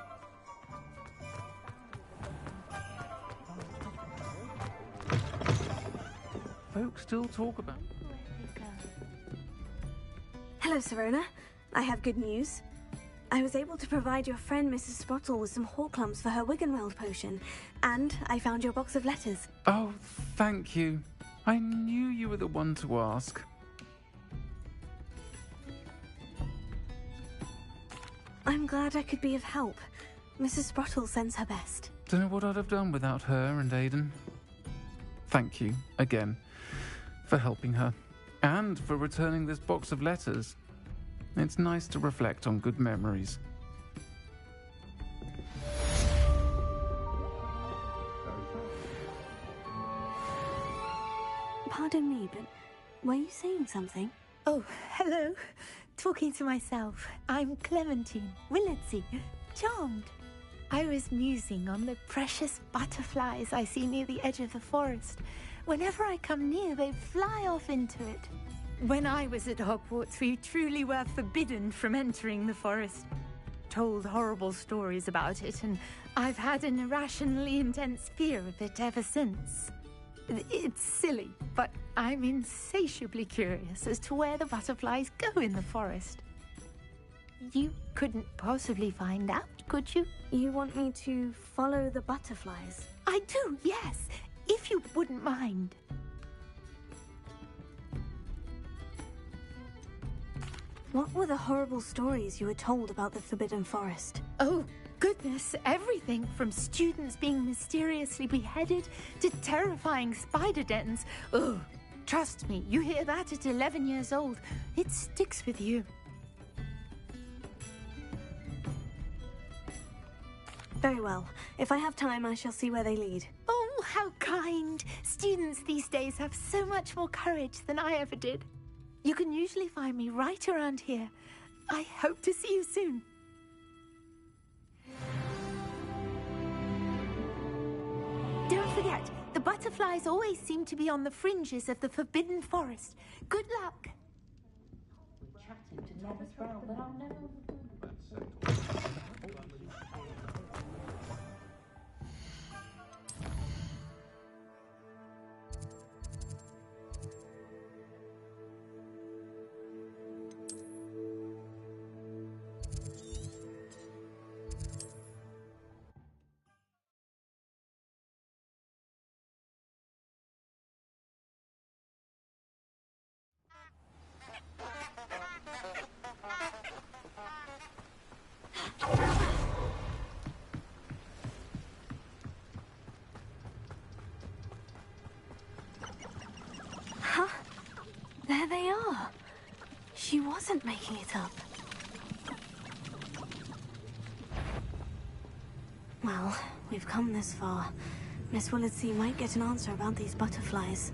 Folks still talk about... Hello, Serona. I have good news. I was able to provide your friend Mrs. Spottle with some Horklumps for her Wiggenweld potion, and I found your box of letters. Oh, thank you. I knew you were the one to ask. I'm glad I could be of help. Mrs. Sprottle sends her best. Don't know what I'd have done without her and Aidan. Thank you, again, for helping her. And for returning this box of letters. It's nice to reflect on good memories. Pardon me, but were you saying something? Oh, hello. Talking to myself. I'm Clementine Willardsey. Charmed. I was musing on the precious butterflies I see near the edge of the forest. Whenever I come near, they fly off into it. When I was at Hogwarts, we truly were forbidden from entering the forest. Told horrible stories about it, and I've had an irrationally intense fear of it ever since. It's silly, but I'm insatiably curious as to where the butterflies go in the forest. You couldn't possibly find out, could you? You want me to follow the butterflies? I do, yes, if you wouldn't mind. What were the horrible stories you were told about the Forbidden Forest? Oh, goodness, everything from students being mysteriously beheaded to terrifying spider dens. Oh, trust me, you hear that at 11 years old, it sticks with you. Very well. If I have time, I shall see where they lead. Oh, how kind. Students these days have so much more courage than I ever did. You can usually find me right around here. I hope to see you soon. Don't forget, the butterflies always seem to be on the fringes of the Forbidden Forest. Good luck. Chatting to Thomas Brown, but I'll never... Huh? There they are. She wasn't making it up. Well, we've come this far. Miss Willardsey might get an answer about these butterflies.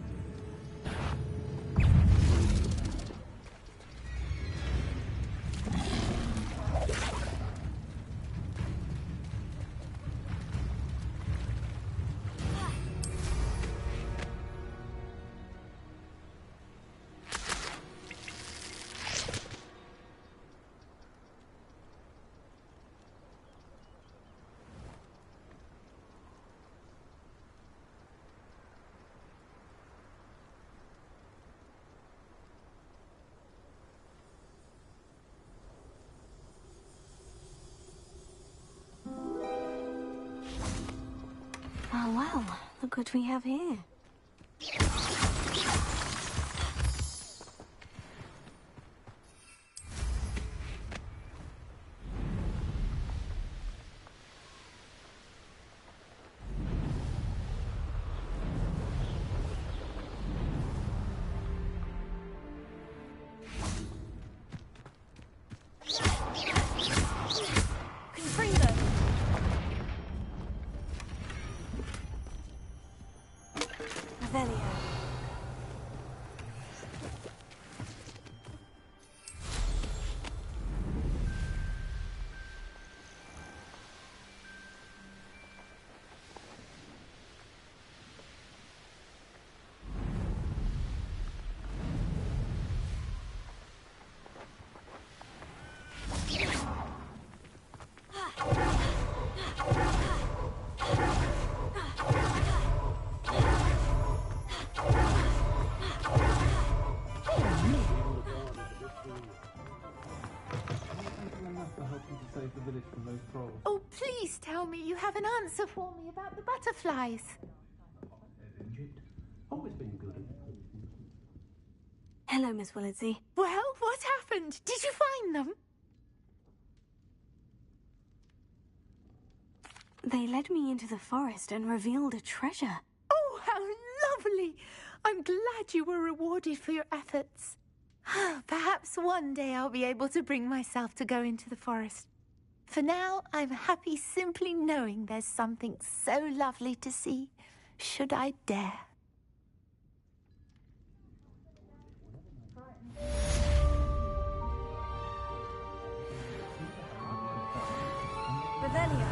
Oh, well, look what we have here. Oh, please tell me you have an answer for me about the butterflies. Egypt. Always been good. Hello, Miss Willitsey. Well, what happened? Did you find them? They led me into the forest and revealed a treasure. Oh, how lovely! I'm glad you were rewarded for your efforts. Perhaps one day I'll be able to bring myself to go into the forest. For now, I'm happy simply knowing there's something so lovely to see, should I dare. Revelio.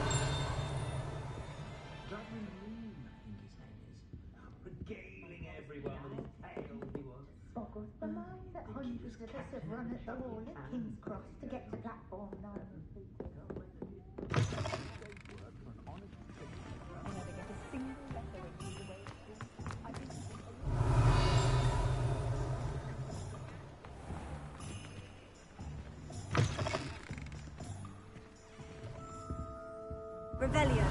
Regaling everyone with his tale, he was. Boggles the mind that hundreds of us have run at the wall at King's Cross to get to platform 9. I never get a single letter when he's away at school. I think Revelio.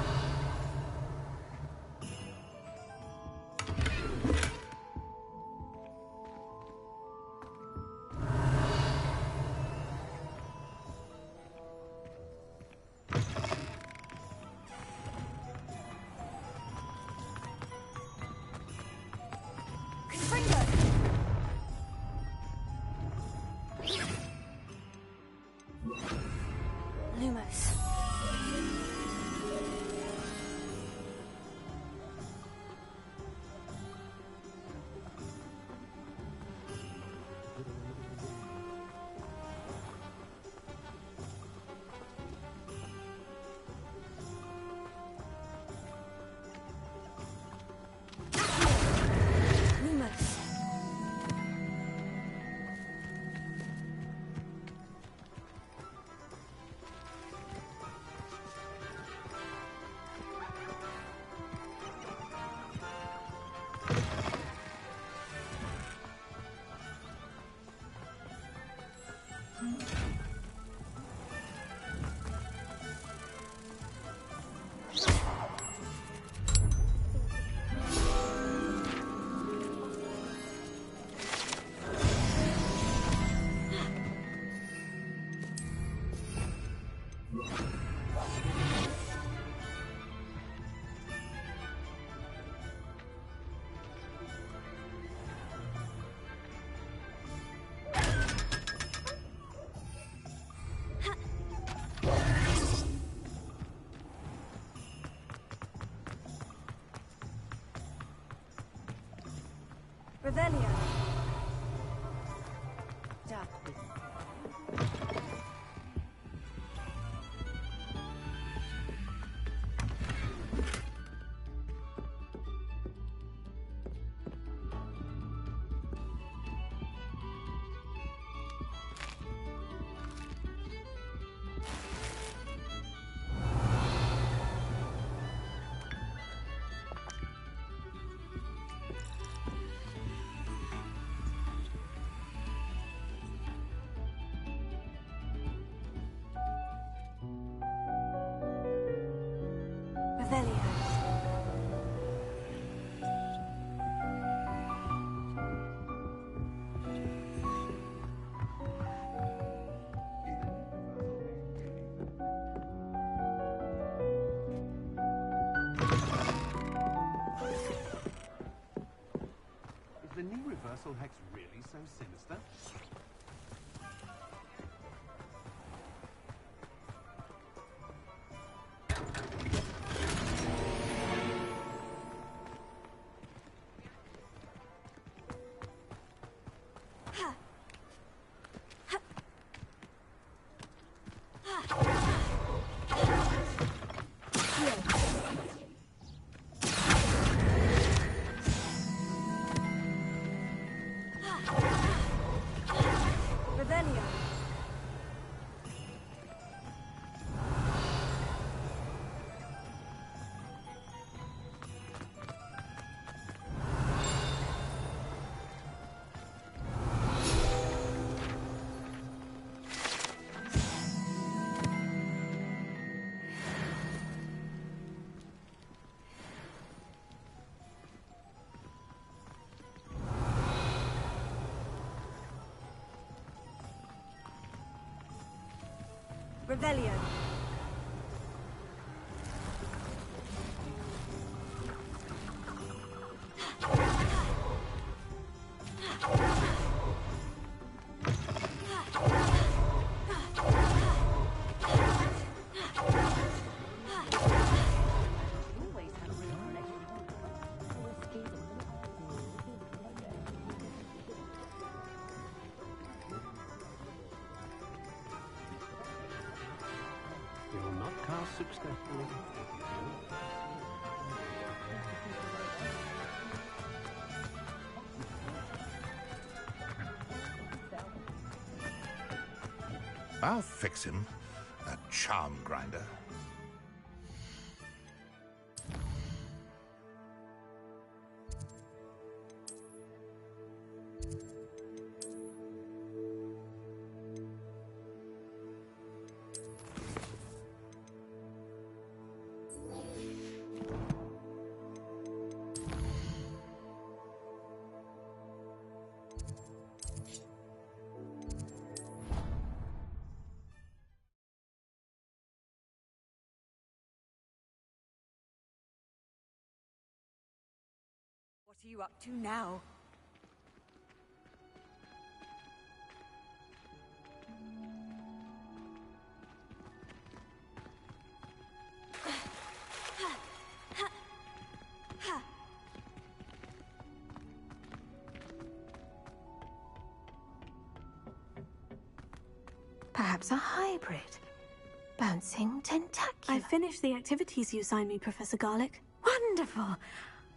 Lumos. Lumos. Revelio. Revelio. Is the new reversal hex really so sinister? Revelio. Will not cast successfully. I'll fix him, that charm grinder. What are you up to now? Perhaps a hybrid. Bouncing tentacular. I finished the activities you assigned me, Professor Garlic. Wonderful!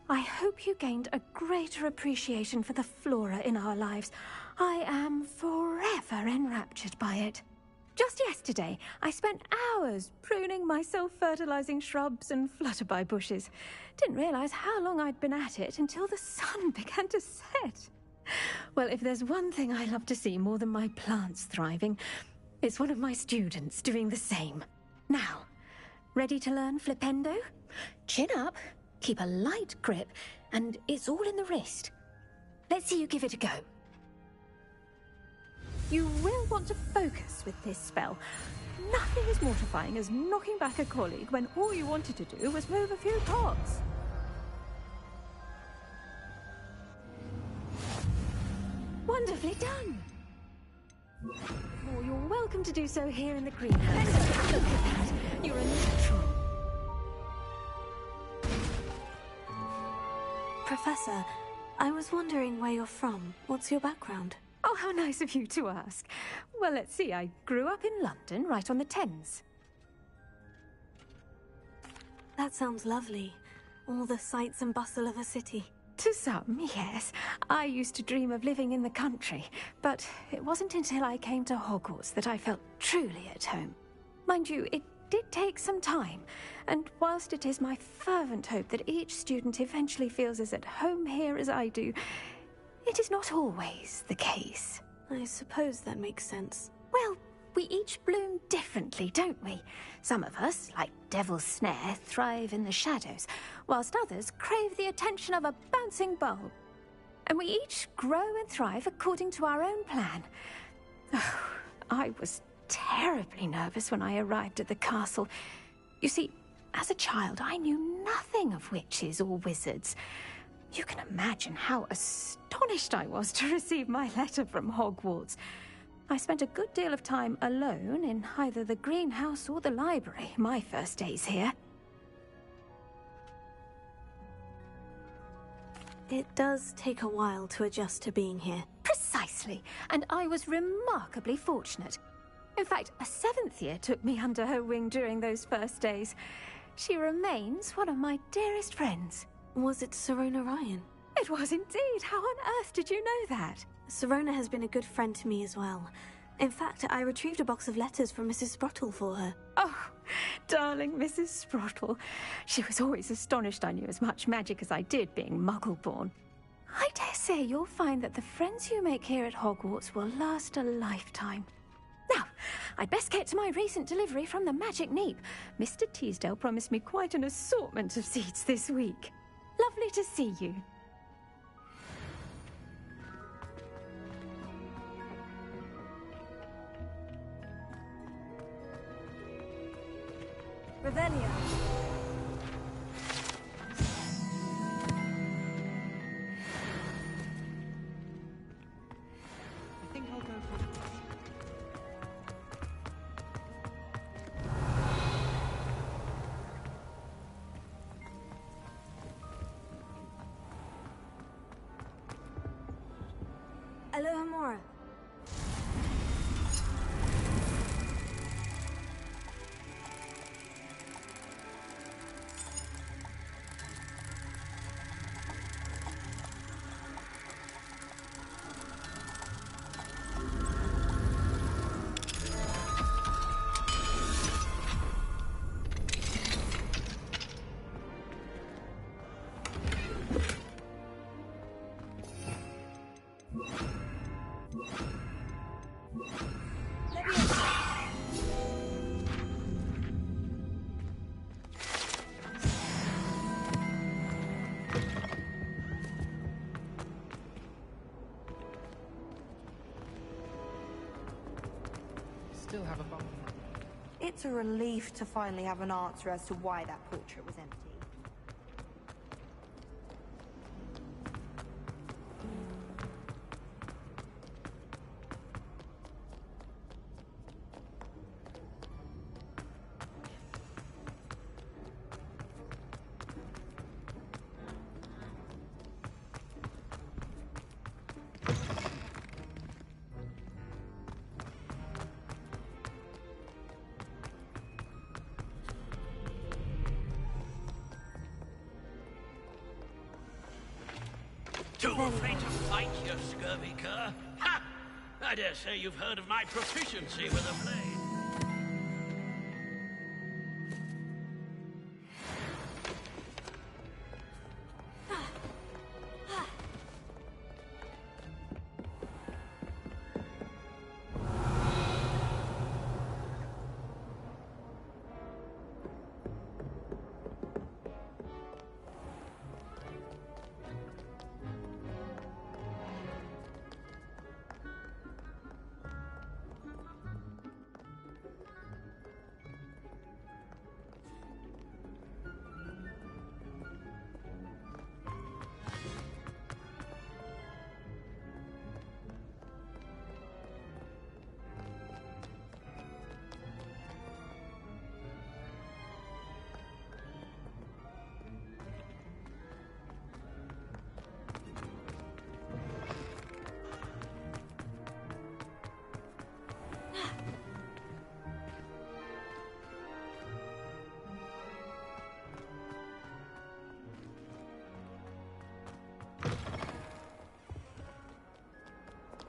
I hope you gained a greater appreciation for the flora in our lives. I am forever enraptured by it. Just yesterday, I spent hours pruning my self-fertilizing shrubs and flutterby bushes. Didn't realize how long I'd been at it until the sun began to set. Well, if there's one thing I love to see more than my plants thriving, it's one of my students doing the same. Now, ready to learn flipendo? Chin up, keep a light grip, and it's all in the wrist. Let's see you give it a go. You will want to focus with this spell. Nothing as mortifying as knocking back a colleague when all you wanted to do was move a few pots. Wonderfully done. Oh, you're welcome to do so here in the greenhouse. Look at that. You're a natural. Professor, I was wondering where you're from. What's your background? Oh, how nice of you to ask. Well, let's see. I grew up in London, right on the Thames. That sounds lovely. All the sights and bustle of a city. To some, yes. I used to dream of living in the country, but it wasn't until I came to Hogwarts that I felt truly at home. Mind you, it did take some time, and whilst it is my fervent hope that each student eventually feels as at home here as I do, it is not always the case. I suppose that makes sense. Well, we each bloom differently, don't we? Some of us, like Devil's Snare, thrive in the shadows, whilst others crave the attention of a bouncing bulb. And we each grow and thrive according to our own plan. Oh, I was terribly nervous when I arrived at the castle. You see, as a child, I knew nothing of witches or wizards. You can imagine how astonished I was to receive my letter from Hogwarts. I spent a good deal of time alone in either the greenhouse or the library my first days here. It does take a while to adjust to being here. Precisely, and I was remarkably fortunate. In fact, a 7th year took me under her wing during those first days. She remains one of my dearest friends. Was it Serona Ryan? It was indeed. How on earth did you know that? Serona has been a good friend to me as well. In fact, I retrieved a box of letters from Mrs. Sprottle for her. Oh, darling Mrs. Sprottle. She was always astonished I knew as much magic as I did, being Muggle-born. I dare say you'll find that the friends you make here at Hogwarts will last a lifetime. Now, I'd best get to my recent delivery from the Magic Neep. Mr. Teasdale promised me quite an assortment of seeds this week. Lovely to see you. Revelio. I think I'll go for it. Alohomora. Still have a bump. It's a relief to finally have an answer as to why that portrait was empty. Too afraid to fight, you scurvy cur? Ha! I dare say you've heard of my proficiency with a blade.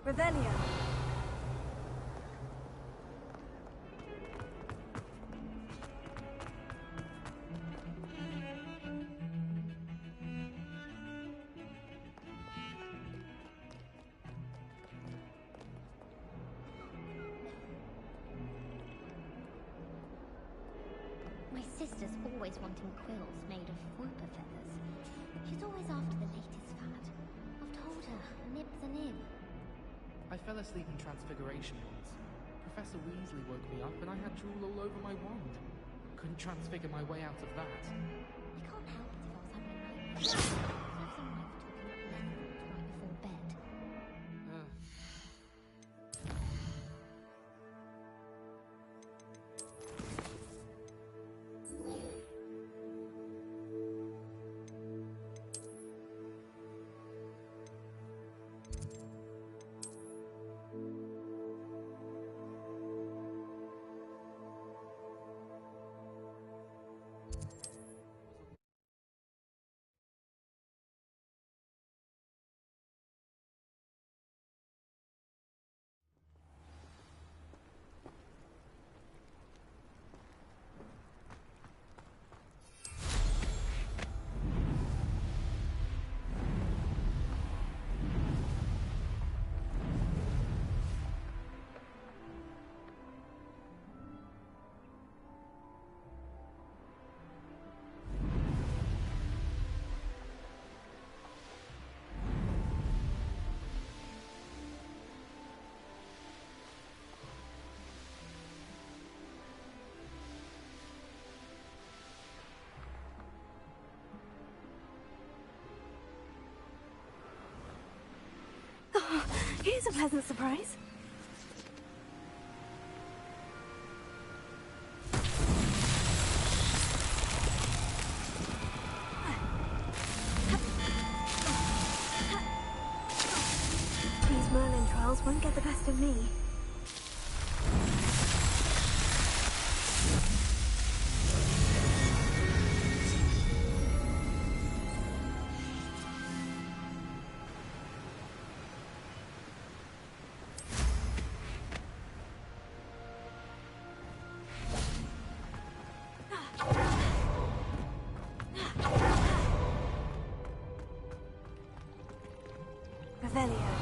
Revelio. My sister's always wanting quills made of whooper feathers. She's always after the latest fad. I've told her, a nib's a nib. I fell asleep in Transfiguration once. Professor Weasley woke me up and I had drool all over my wand. Couldn't transfigure my way out of that. I can't help it if I was having a nightmare. I have some wife talking about left right before bed. Here's a pleasant surprise. These Merlin trials won't get the best of me. Revelio.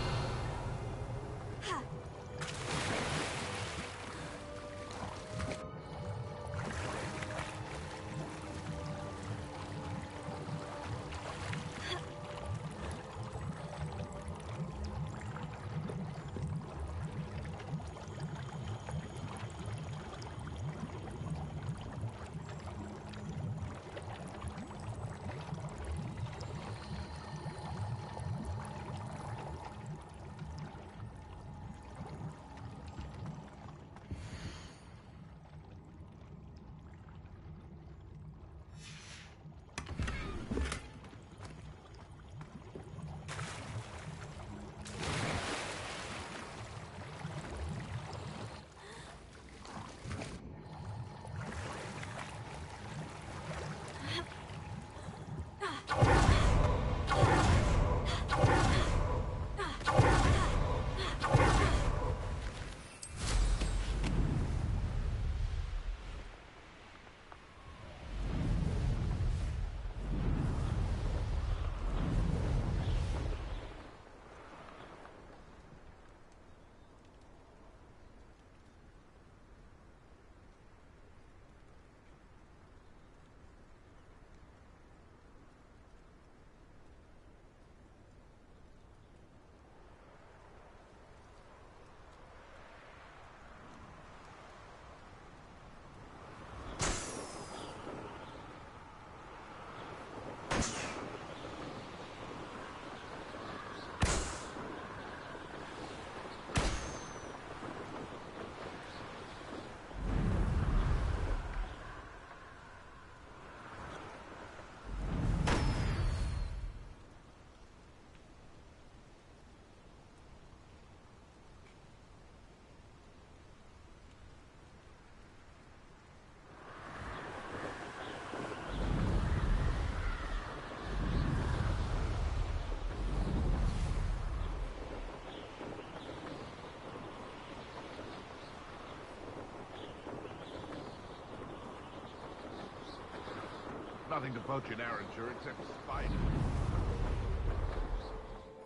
Nothing to poach in Arranger except spiders.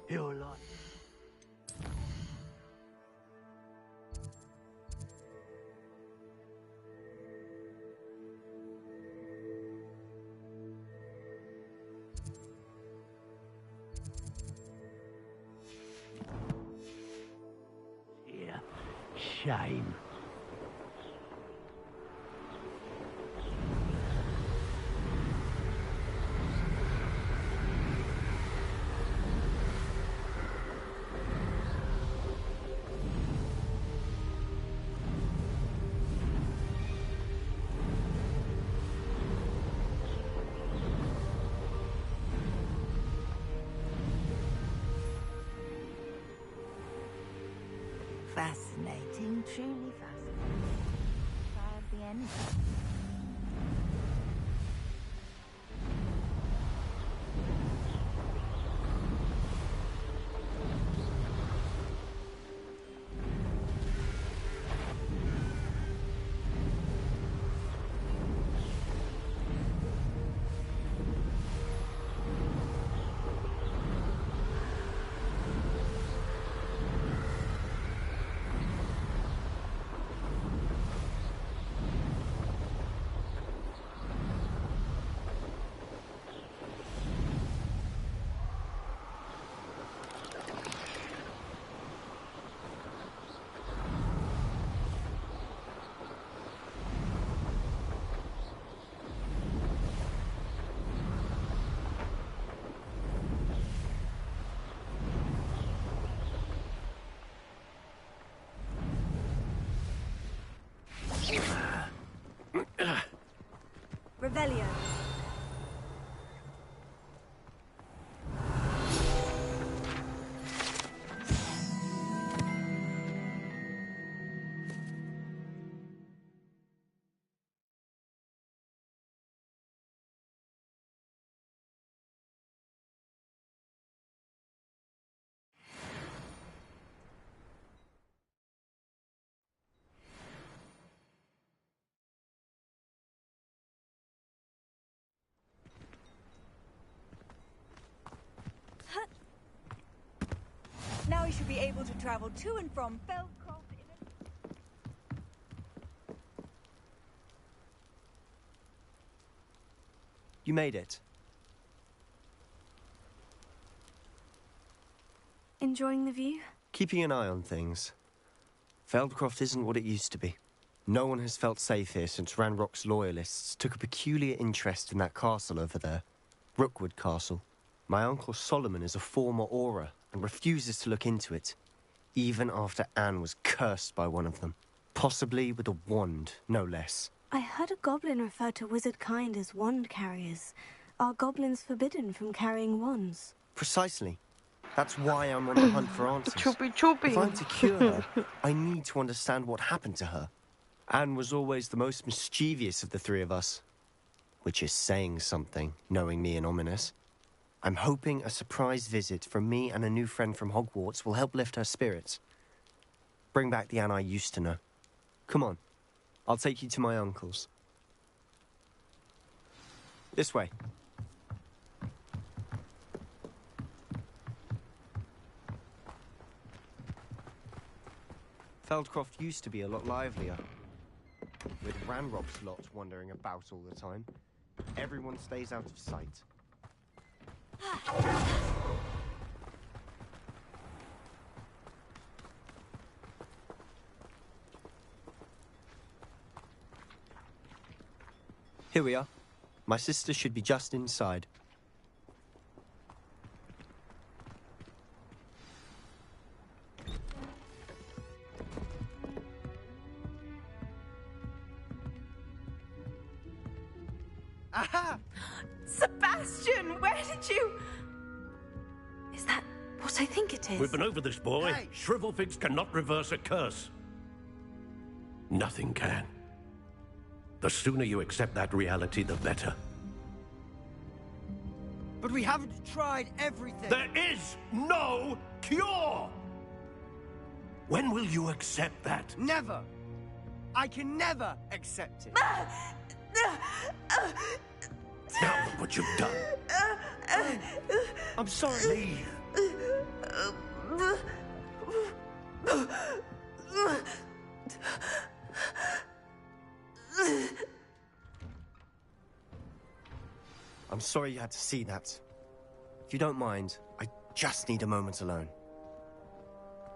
Your lot. Yeah, shame. Fascinating, truly fascinating. Hardly anything. Revelio. Now we should be able to travel to and from Feldcroft in You made it. Enjoying the view? Keeping an eye on things. Feldcroft isn't what it used to be. No one has felt safe here since Ranrock's loyalists took a peculiar interest in that castle over there. Rookwood Castle. My uncle Solomon is a former Auror and refuses to look into it, even after Anne was cursed by one of them. Possibly with a wand, no less. I heard a goblin refer to wizard kind as wand carriers. Are goblins forbidden from carrying wands? Precisely. That's why I'm on the hunt for answers. Choopy choopy. If I'm to cure her, I need to understand what happened to her. Anne was always the most mischievous of the three of us. Which is saying something, knowing me and Ominous. I'm hoping a surprise visit from me and a new friend from Hogwarts will help lift her spirits. Bring back the Anne I used to know. Come on. I'll take you to my uncle's. This way. Feldcroft used to be a lot livelier. With Ranrock's lot wandering about all the time, everyone stays out of sight. Here we are. My sister should be just inside. Aha! Sebastian, where did you... Is that what I think it is? We've been over this, boy. Hey. Shrivelfigs cannot reverse a curse. Nothing can. The sooner you accept that reality, the better. But we haven't tried everything. There is no cure! When will you accept that? Never. I can never accept it. Now look what you've done. I'm sorry. Leave. I'm sorry you had to see that. If you don't mind, I just need a moment alone.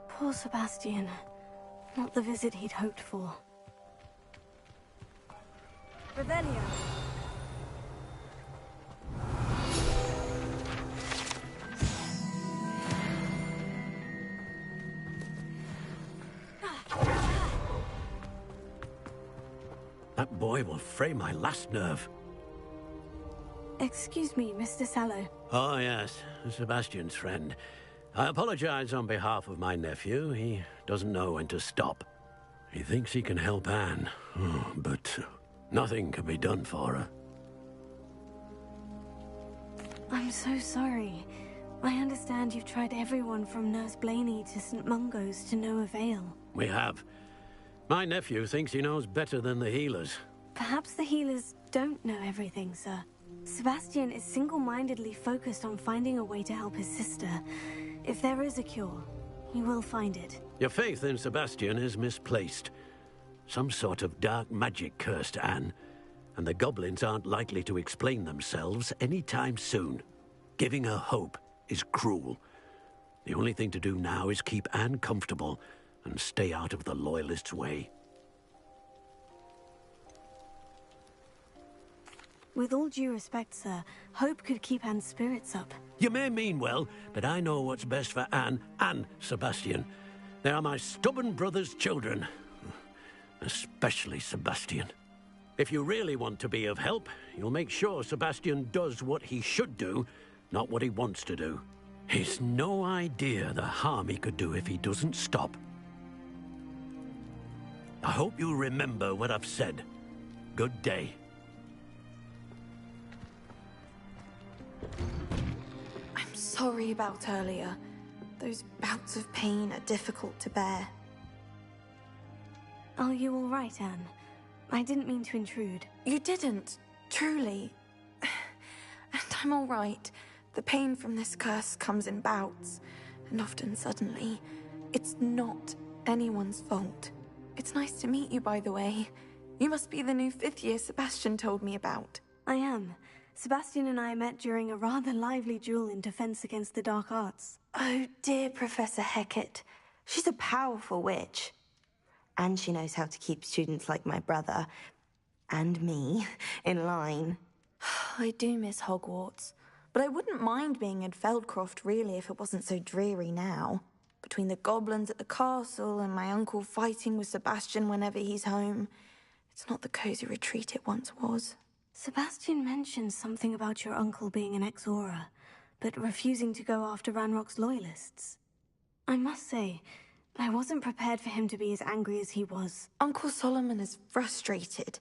Poor Sebastian. Not the visit he'd hoped for. Revelio. That boy will fray my last nerve. Excuse me, Mr. Sallow. Oh, yes, Sebastian's friend. I apologize on behalf of my nephew. He doesn't know when to stop. He thinks he can help Anne, but nothing can be done for her. I'm so sorry. I understand you've tried everyone from Nurse Blaney to St. Mungo's to no avail. We have. My nephew thinks he knows better than the healers. Perhaps the healers don't know everything, sir. Sebastian is single-mindedly focused on finding a way to help his sister. If there is a cure, he will find it. Your faith in Sebastian is misplaced. Some sort of dark magic cursed Anne, and the goblins aren't likely to explain themselves anytime soon. Giving her hope is cruel. The only thing to do now is keep Anne comfortable and stay out of the Loyalists' way. With all due respect, sir, hope could keep Anne's spirits up. You may mean well, but I know what's best for Anne and Sebastian. They are my stubborn brother's children. Especially Sebastian. If you really want to be of help, you'll make sure Sebastian does what he should do, not what he wants to do. He's no idea the harm he could do if he doesn't stop. I hope you remember what I've said. Good day. I'm sorry about earlier. Those bouts of pain are difficult to bear. Are you all right, Anne? I didn't mean to intrude. You didn't, truly. And I'm all right. The pain from this curse comes in bouts, and often suddenly. It's not anyone's fault. It's nice to meet you, by the way. You must be the new 5th year Sebastian told me about. I am. Sebastian and I met during a rather lively duel in defense against the dark arts. Oh, dear Professor Hecat. She's a powerful witch. And she knows how to keep students like my brother, and me, in line. I do miss Hogwarts, but I wouldn't mind being in Feldcroft, really, if it wasn't so dreary now. Between the goblins at the castle and my uncle fighting with Sebastian whenever he's home, it's not the cozy retreat it once was. Sebastian mentioned something about your uncle being an ex-Auror, but refusing to go after Ranrock's loyalists. I must say, I wasn't prepared for him to be as angry as he was. Uncle Solomon is frustrated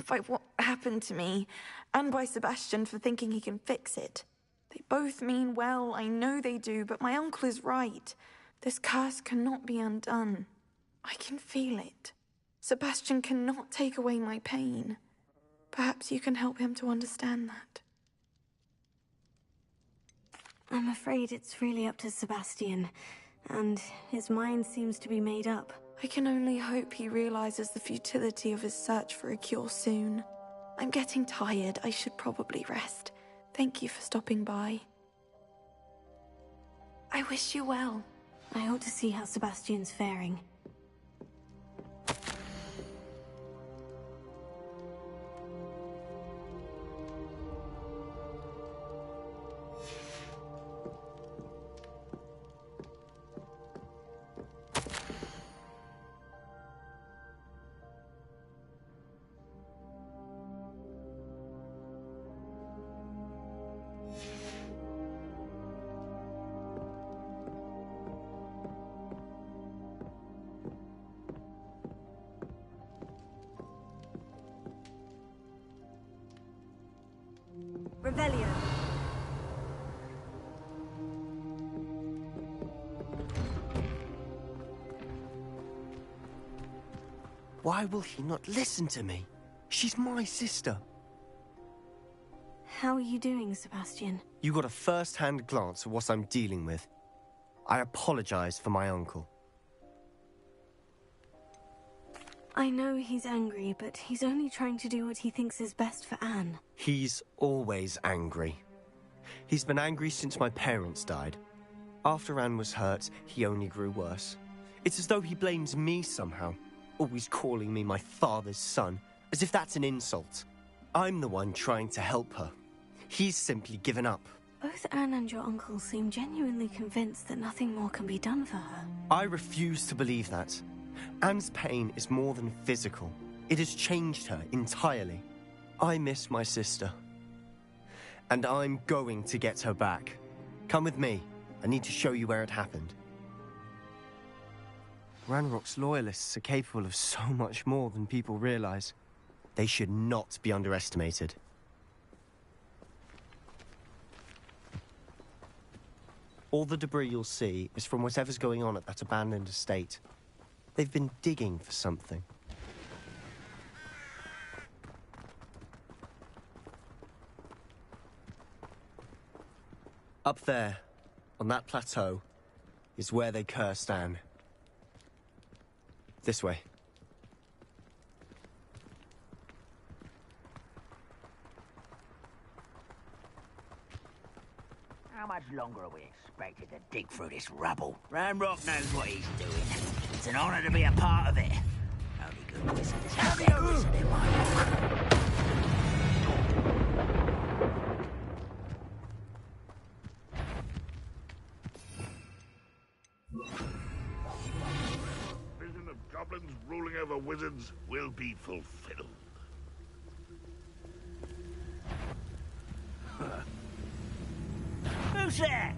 by what happened to me, and by Sebastian for thinking he can fix it. They both mean well, I know they do, but my uncle is right. This curse cannot be undone. I can feel it. Sebastian cannot take away my pain. Perhaps you can help him to understand that. I'm afraid it's really up to Sebastian, and his mind seems to be made up. I can only hope he realizes the futility of his search for a cure soon. I'm getting tired. I should probably rest. Thank you for stopping by. I wish you well. I ought to see how Sebastian's faring. Revelio. Why will he not listen to me? She's my sister. How are you doing, Sebastian? You got a first-hand glance at what I'm dealing with. I apologize for my uncle. I know he's angry, but he's only trying to do what he thinks is best for Anne. He's always angry. He's been angry since my parents died. After Anne was hurt, he only grew worse. It's as though he blames me somehow, always calling me my father's son, as if that's an insult. I'm the one trying to help her. He's simply given up. Both Anne and your uncle seem genuinely convinced that nothing more can be done for her. I refuse to believe that. Anne's pain is more than physical. It has changed her entirely. I miss my sister. And I'm going to get her back. Come with me. I need to show you where it happened. Ranrock's loyalists are capable of so much more than people realize. They should not be underestimated. All the debris you'll see is from whatever's going on at that abandoned estate. They've been digging for something. Up there, on that plateau, is where they cursed Anne. This way. How much longer are we expected to dig through this rubble? Ranrock knows what he's doing. It's an honor to be a part of it. Only good wizards have their wizard in my book. Vision of goblins ruling over wizards will be fulfilled. What's that?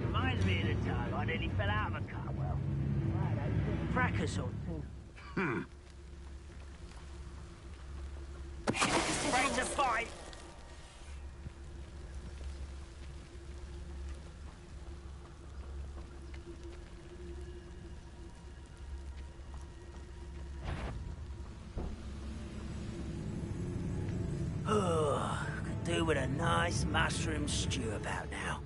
Reminds me of the time I nearly fell out of a car. Well, I had a fracas or two. Ready to fight. Oh, could do with a nice mushroom stew about now.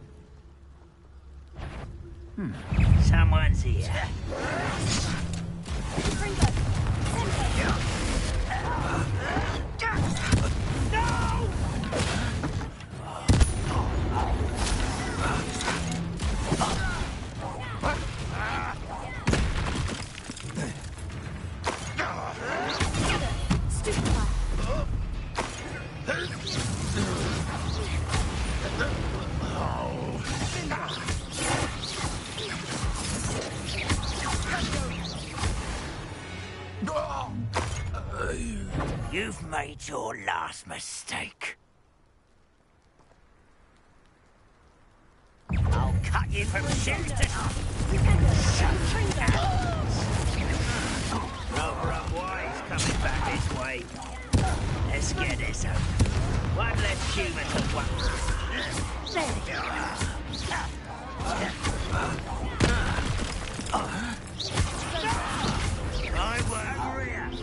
Someone's here. No! You've made your last mistake. I'll cut you from shoes to... Rover up wise coming back this way. Let's get this over. One less human to watch. There you are. I won't react.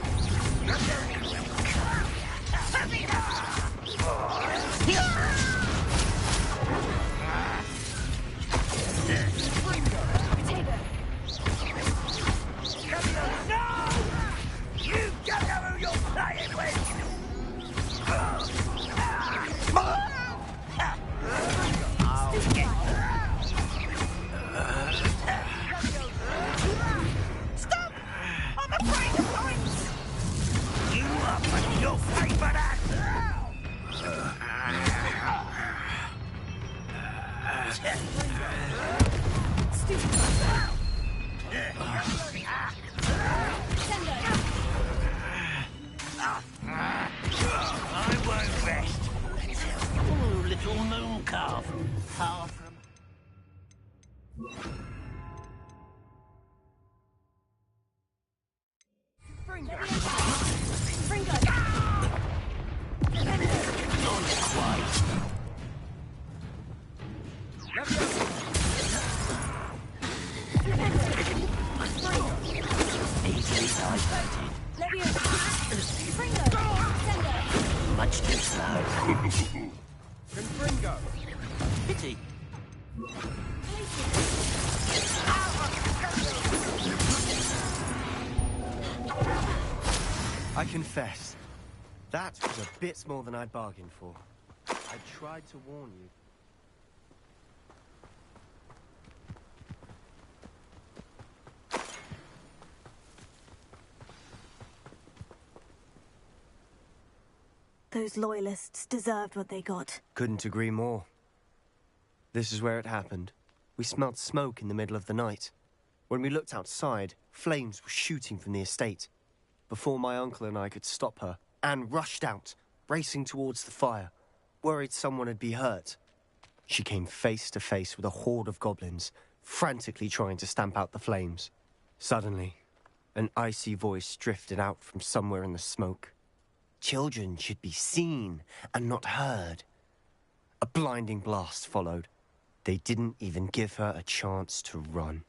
I won't rest until little moon calf, far from... Easily diverted. Much too slow. Confringo. Pity. I confess, that was a bit more than I'd bargained for. I tried to warn you. Those loyalists deserved what they got. Couldn't agree more. This is where it happened. We smelled smoke in the middle of the night. When we looked outside, flames were shooting from the estate. Before my uncle and I could stop her, Anne rushed out, racing towards the fire, worried someone had been hurt. She came face to face with a horde of goblins, frantically trying to stamp out the flames. Suddenly, an icy voice drifted out from somewhere in the smoke. Children should be seen and not heard. A blinding blast followed. They didn't even give her a chance to run.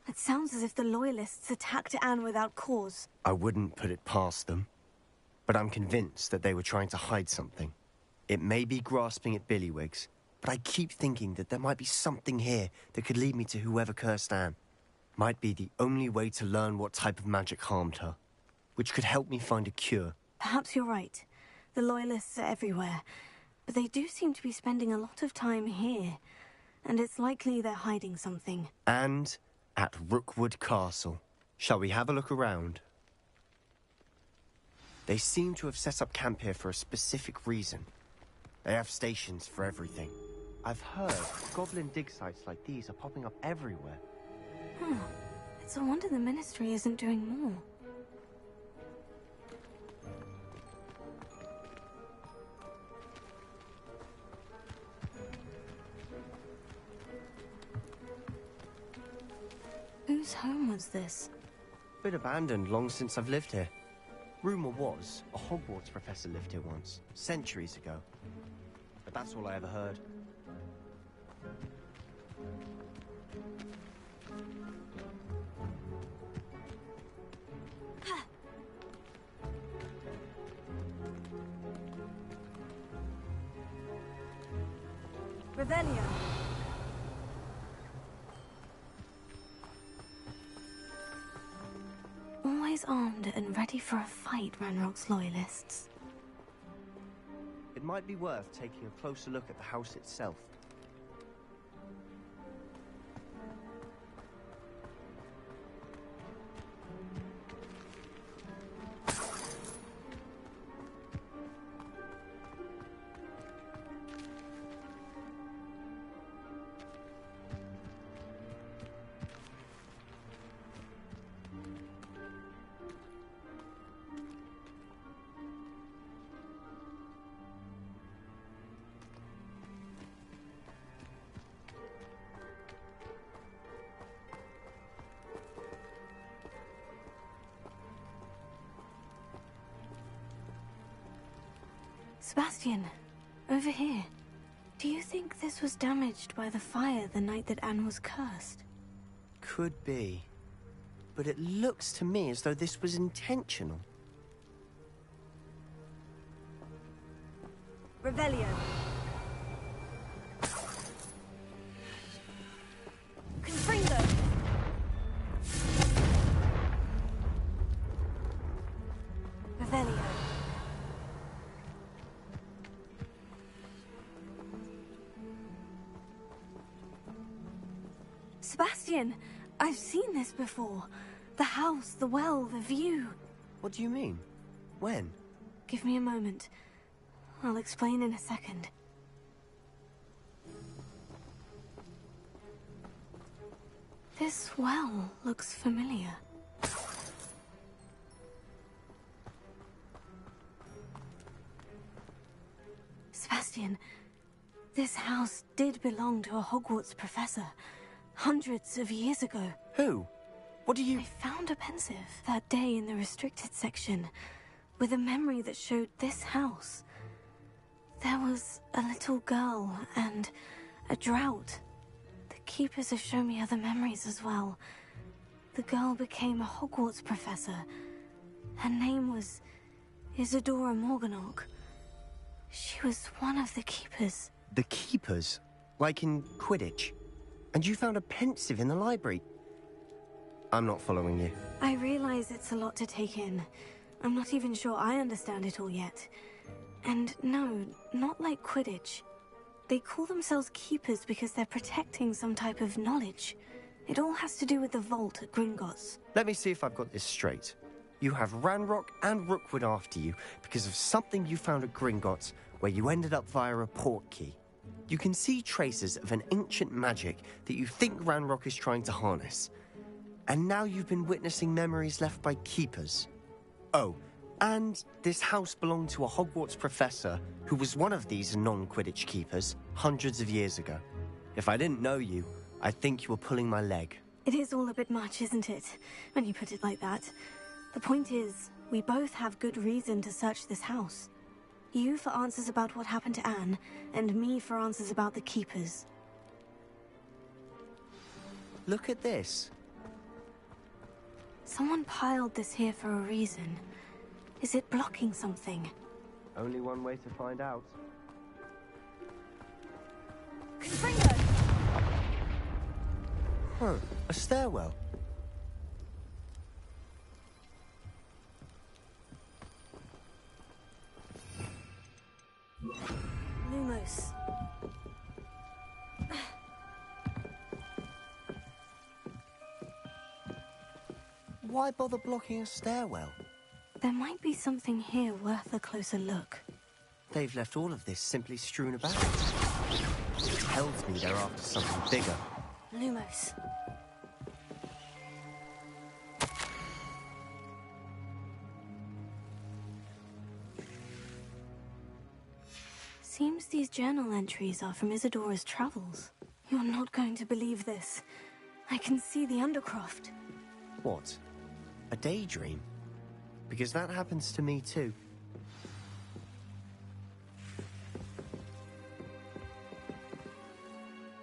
It sounds as if the loyalists attacked Anne without cause. I wouldn't put it past them, but I'm convinced that they were trying to hide something. It may be grasping at billywhigs, but I keep thinking that there might be something here that could lead me to whoever cursed Anne. Might be the only way to learn what type of magic harmed her, which could help me find a cure. Perhaps you're right. The loyalists are everywhere, but they do seem to be spending a lot of time here, and it's likely they're hiding something. And at Rookwood Castle. Shall we have a look around? They seem to have set up camp here for a specific reason. They have stations for everything. I've heard goblin dig sites like these are popping up everywhere. It's a wonder the Ministry isn't doing more. Whose home was this? Been abandoned long since I've lived here. Rumor was a Hogwarts professor lived here once, centuries ago. But that's all I ever heard. Revelio. Always armed and ready for a fight, Ranrock's loyalists. It might be worth taking a closer look at the house itself. Sebastian, over here. Do you think this was damaged by the fire the night that Anne was cursed? Could be. But it looks to me as though this was intentional. Revelio. Confringo. Revelio. Sebastian, I've seen this before. The house, the well, the view. What do you mean? When? Give me a moment. I'll explain in a second. This well looks familiar. Sebastian, this house did belong to a Hogwarts professor. Hundreds of years ago. Who? What do you... I found a pensive that day in the restricted section with a memory that showed this house. There was a little girl and a drought. The keepers have shown me other memories as well. The girl became a Hogwarts professor. Her name was Isadora Morganach. She was one of the keepers. The keepers? Like in Quidditch? And you found a pensive in the library? I'm not following you. I realize it's a lot to take in. I'm not even sure I understand it all yet. And no, not like Quidditch. They call themselves keepers because they're protecting some type of knowledge. It all has to do with the vault at Gringotts. Let me see if I've got this straight. You have Ranrock and Rookwood after you because of something you found at Gringotts where you ended up via a port key. You can see traces of an ancient magic that you think Ranrock is trying to harness. And now you've been witnessing memories left by keepers. Oh, and this house belonged to a Hogwarts professor who was one of these non-Quidditch keepers hundreds of years ago. If I didn't know you, I'd think you were pulling my leg. It is all a bit much, isn't it? When you put it like that. The point is, we both have good reason to search this house. You for answers about what happened to Anne, and me for answers about the keepers. Look at this. Someone piled this here for a reason. Is it blocking something? Only one way to find out. Confringo. Huh, a stairwell. Lumos. Why bother blocking a stairwell? There might be something here worth a closer look. They've left all of this simply strewn about. It tells me they're after something bigger. Lumos. Seems these journal entries are from Isadora's travels. You're not going to believe this. I can see the Undercroft. What? A daydream? Because that happens to me too.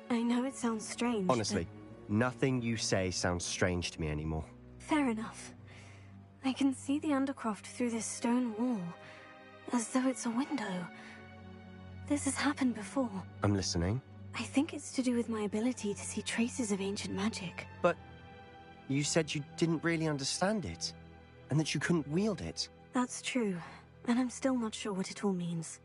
I know it sounds strange. Honestly, nothing you say sounds strange to me anymore. Fair enough. I can see the Undercroft through this stone wall, as though it's a window. This has happened before. I'm listening. I think it's to do with my ability to see traces of ancient magic. But you said you didn't really understand it, and that you couldn't wield it. That's true, and I'm still not sure what it all means.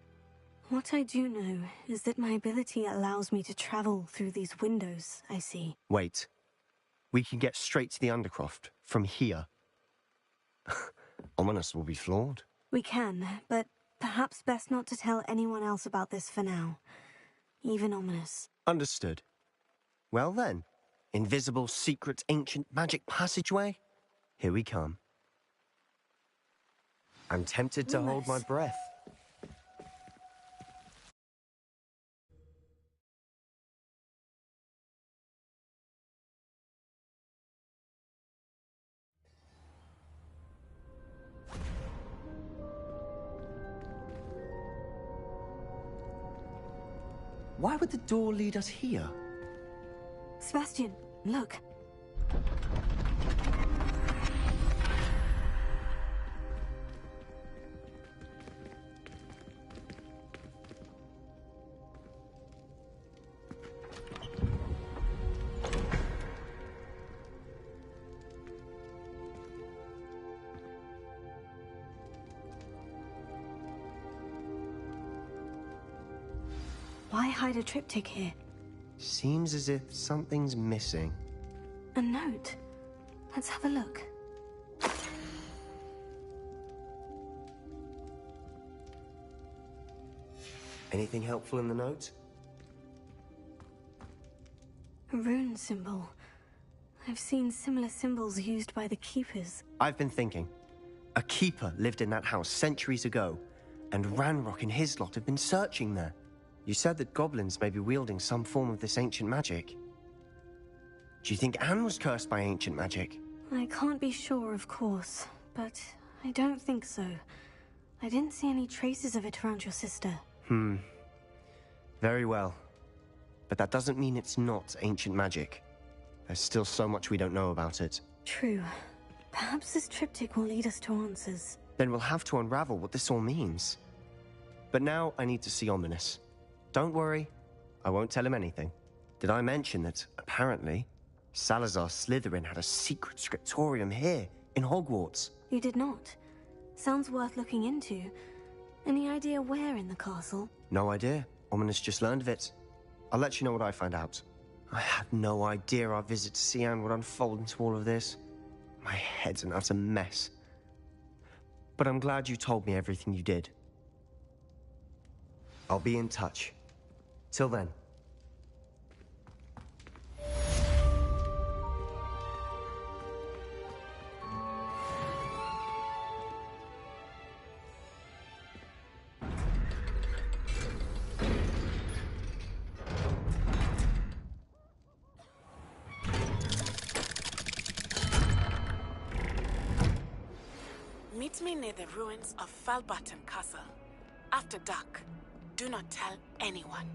What I do know is that my ability allows me to travel through these windows I see. Wait. We can get straight to the Undercroft from here. Ominous will be floored. We can, but perhaps best not to tell anyone else about this for now. Even Ominous. Understood. Well then, invisible, secret, ancient magic passageway? Here we come. I'm tempted to hold my breath. Why would the door lead us here? Sebastian, look. Why hide a triptych here? Seems as if something's missing. A note. Let's have a look. Anything helpful in the note? A rune symbol. I've seen similar symbols used by the Keepers. I've been thinking. A keeper lived in that house centuries ago, and Ranrock and his lot have been searching there. You said that goblins may be wielding some form of this ancient magic. Do you think Anne was cursed by ancient magic? I can't be sure, of course, but I don't think so. I didn't see any traces of it around your sister. Very well. But that doesn't mean it's not ancient magic. There's still so much we don't know about it. True. Perhaps this triptych will lead us to answers. Then we'll have to unravel what this all means. But now I need to see Ominous. Don't worry, I won't tell him anything. Did I mention that, apparently, Salazar Slytherin had a secret scriptorium here, in Hogwarts? You did not. Sounds worth looking into. Any idea where in the castle? No idea. Ominous just learned of it. I'll let you know what I find out. I had no idea our visit to Cian would unfold into all of this. My head's an utter mess. But I'm glad you told me everything you did. I'll be in touch. Till then. Meet me near the ruins of Falbottom Castle. After dark. Do not tell anyone.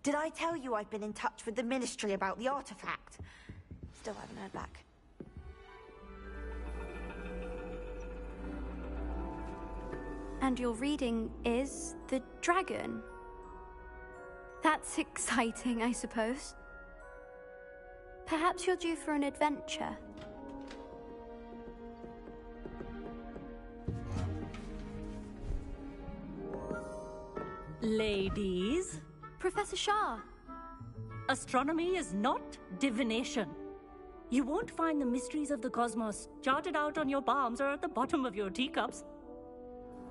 Did I tell you I've been in touch with the Ministry about the artifact? Still haven't heard back. And your reading is the dragon. That's exciting, I suppose. Perhaps you're due for an adventure. Ladies. Professor Shah. Astronomy is not divination. You won't find the mysteries of the cosmos charted out on your palms or at the bottom of your teacups.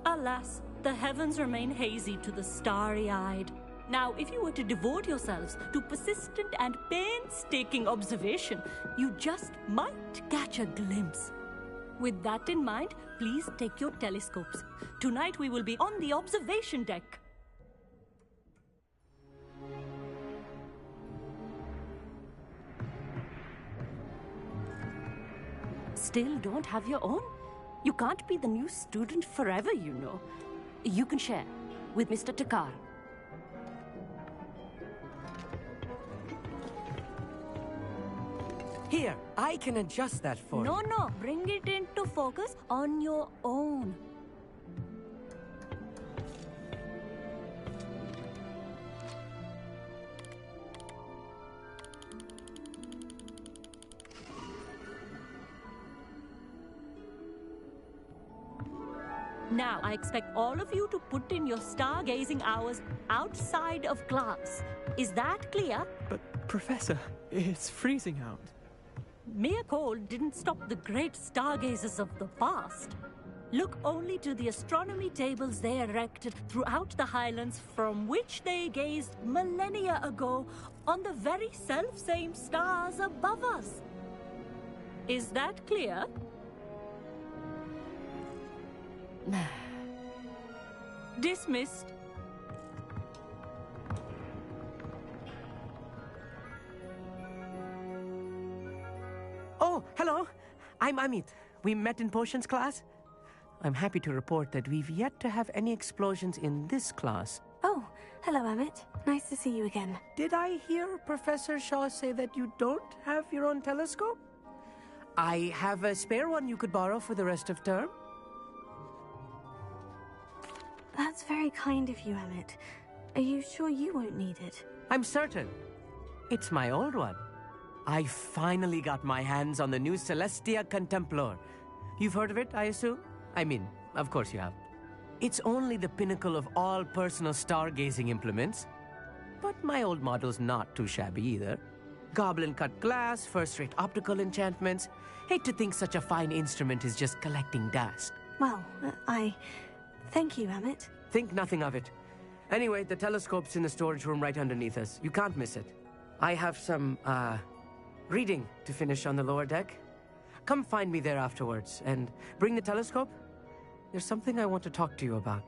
Alas, the heavens remain hazy to the starry-eyed. Now, if you were to devote yourselves to persistent and painstaking observation, you just might catch a glimpse. With that in mind, please take your telescopes. Tonight we will be on the observation deck. Still don't have your own? You can't be the new student forever, you know. You can share with Mr. Takar. Here, I can adjust that for you. No, bring it into focus on your own. Now, I expect all of you to put in your stargazing hours outside of class. Is that clear? But, Professor, it's freezing out. Mere cold didn't stop the great stargazers of the past. Look only to the astronomy tables they erected throughout the highlands from which they gazed millennia ago on the very self-same stars above us. Is that clear? Dismissed. Oh, hello. I'm Amit. We met in potions class. I'm happy to report that we've yet to have any explosions in this class. Oh, hello, Amit. Nice to see you again. Did I hear Professor Shaw say that you don't have your own telescope? I have a spare one you could borrow for the rest of term. That's very kind of you, Amit. Are you sure you won't need it? I'm certain. It's my old one. I finally got my hands on the new Celestia Contemplor. You've heard of it, I assume? I mean, of course you have. It's only the pinnacle of all personal stargazing implements. But my old model's not too shabby either. Goblin-cut glass, first-rate optical enchantments. Hate to think such a fine instrument is just collecting dust. Well, thank you, Amit. Think nothing of it. Anyway, the telescope's in the storage room right underneath us. You can't miss it. I have some, reading to finish on the lower deck. Come find me there afterwards, and bring the telescope. There's something I want to talk to you about.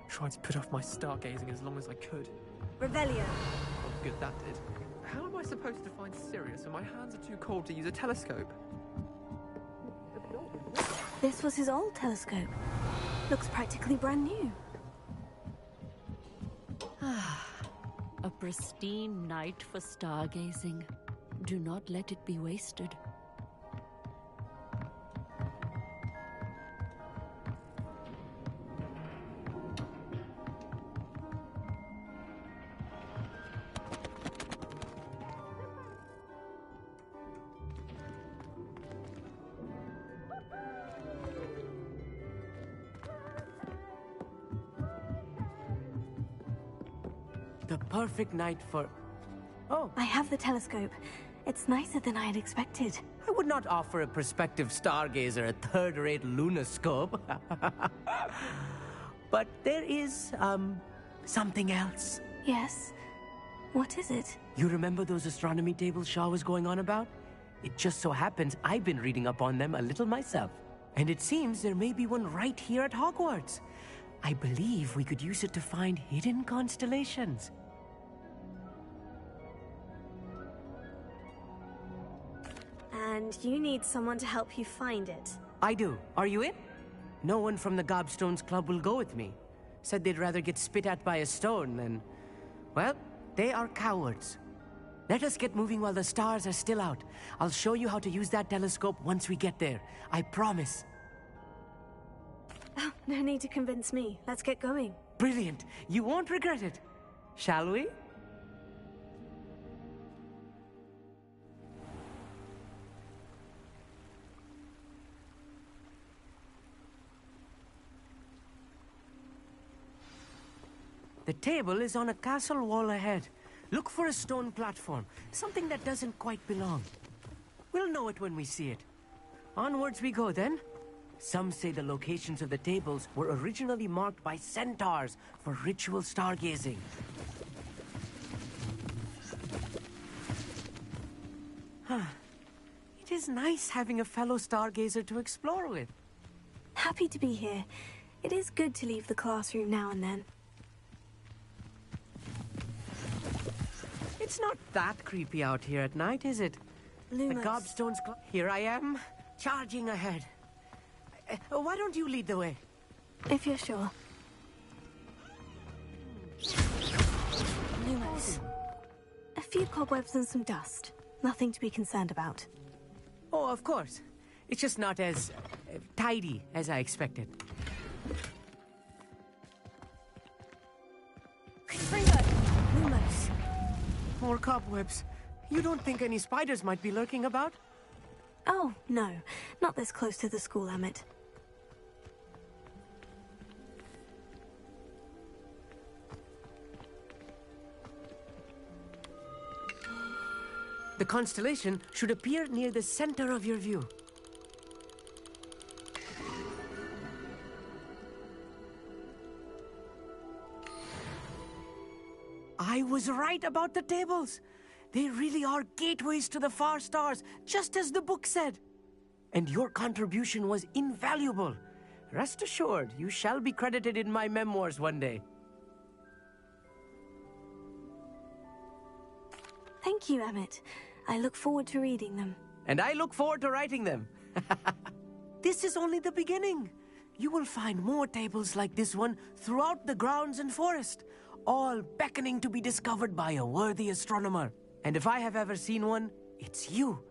Tried to put off my stargazing as long as I could. Revelio. Oh, good, that did. How am I supposed to find Sirius when my hands are too cold to use a telescope? This was his old telescope. Looks practically brand new. A pristine night for stargazing. Do not let it be wasted. The perfect night for... Oh. I have the telescope. It's nicer than I had expected. I would not offer a prospective stargazer a third-rate lunoscope. But there is, something else. Yes? What is it? You remember those astronomy tables Shaw was going on about? It just so happens I've been reading up on them a little myself. And it seems there may be one right here at Hogwarts. I believe we could use it to find hidden constellations. And you need someone to help you find it. I do. Are you in? No one from the Gobstones Club will go with me. Said they'd rather get spit at by a stone than... Well, they are cowards. Let us get moving while the stars are still out. I'll show you how to use that telescope once we get there. I promise. Oh, no need to convince me. Let's get going. Brilliant. You won't regret it. Shall we? The table is on a castle wall ahead. Look for a stone platform, something that doesn't quite belong. We'll know it when we see it. Onwards we go then. Some say the locations of the tables were originally marked by centaurs for ritual stargazing. It is nice having a fellow stargazer to explore with. Happy to be here. It is good to leave the classroom now and then. It's not that creepy out here at night, is it? Lumos. The Gobstones Club. Here I am, charging ahead. Why don't you lead the way? If you're sure. Lumos. A few cobwebs and some dust. Nothing to be concerned about. Oh, of course. It's just not as tidy as I expected. Lumos. More cobwebs. You don't think any spiders might be lurking about? Oh, no. Not this close to the school, Emmett. The constellation should appear near the center of your view. I was right about the tables. They really are gateways to the far stars, just as the book said. And your contribution was invaluable. Rest assured, you shall be credited in my memoirs one day. Thank you, Emmett. I look forward to reading them. And I look forward to writing them. This is only the beginning. You will find more tables like this one throughout the grounds and forest, all beckoning to be discovered by a worthy astronomer. And if I have ever seen one, it's you.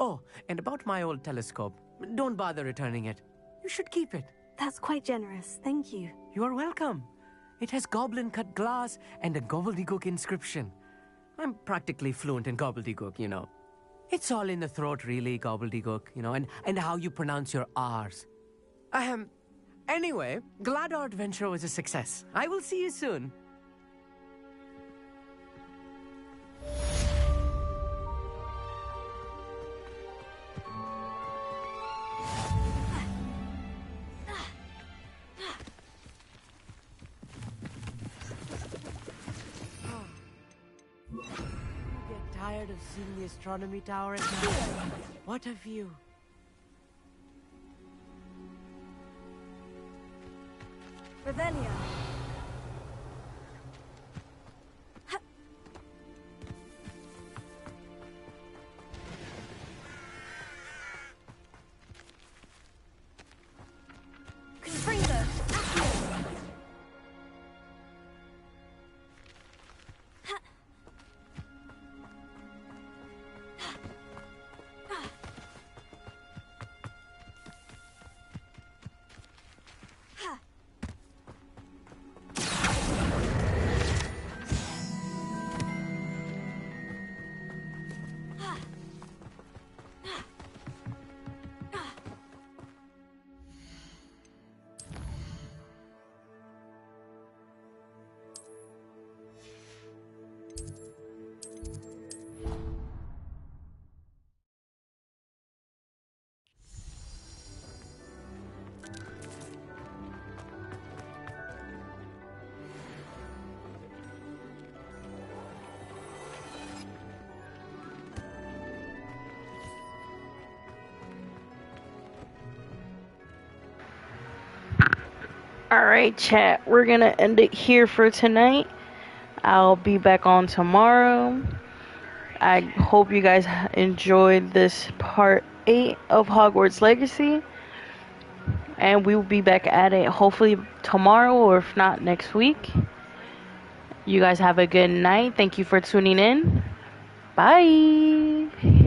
Oh, and about my old telescope, don't bother returning it. You should keep it. That's quite generous. Thank you. You are welcome. It has goblin-cut glass and a gobbledygook inscription. I'm practically fluent in gobbledygook, you know. It's all in the throat, really, gobbledygook, you know, and how you pronounce your R's. Anyway, glad our adventure was a success. I will see you soon. Tired of seeing the astronomy tower at night? What a view. Revelio. Confringo. Alright, chat. We're gonna end it here for tonight. I'll be back on tomorrow. I hope you guys enjoyed this part 8 of Hogwarts Legacy. And we will be back at it hopefully tomorrow, or if not, next week. You guys have a good night. Thank you for tuning in. Bye.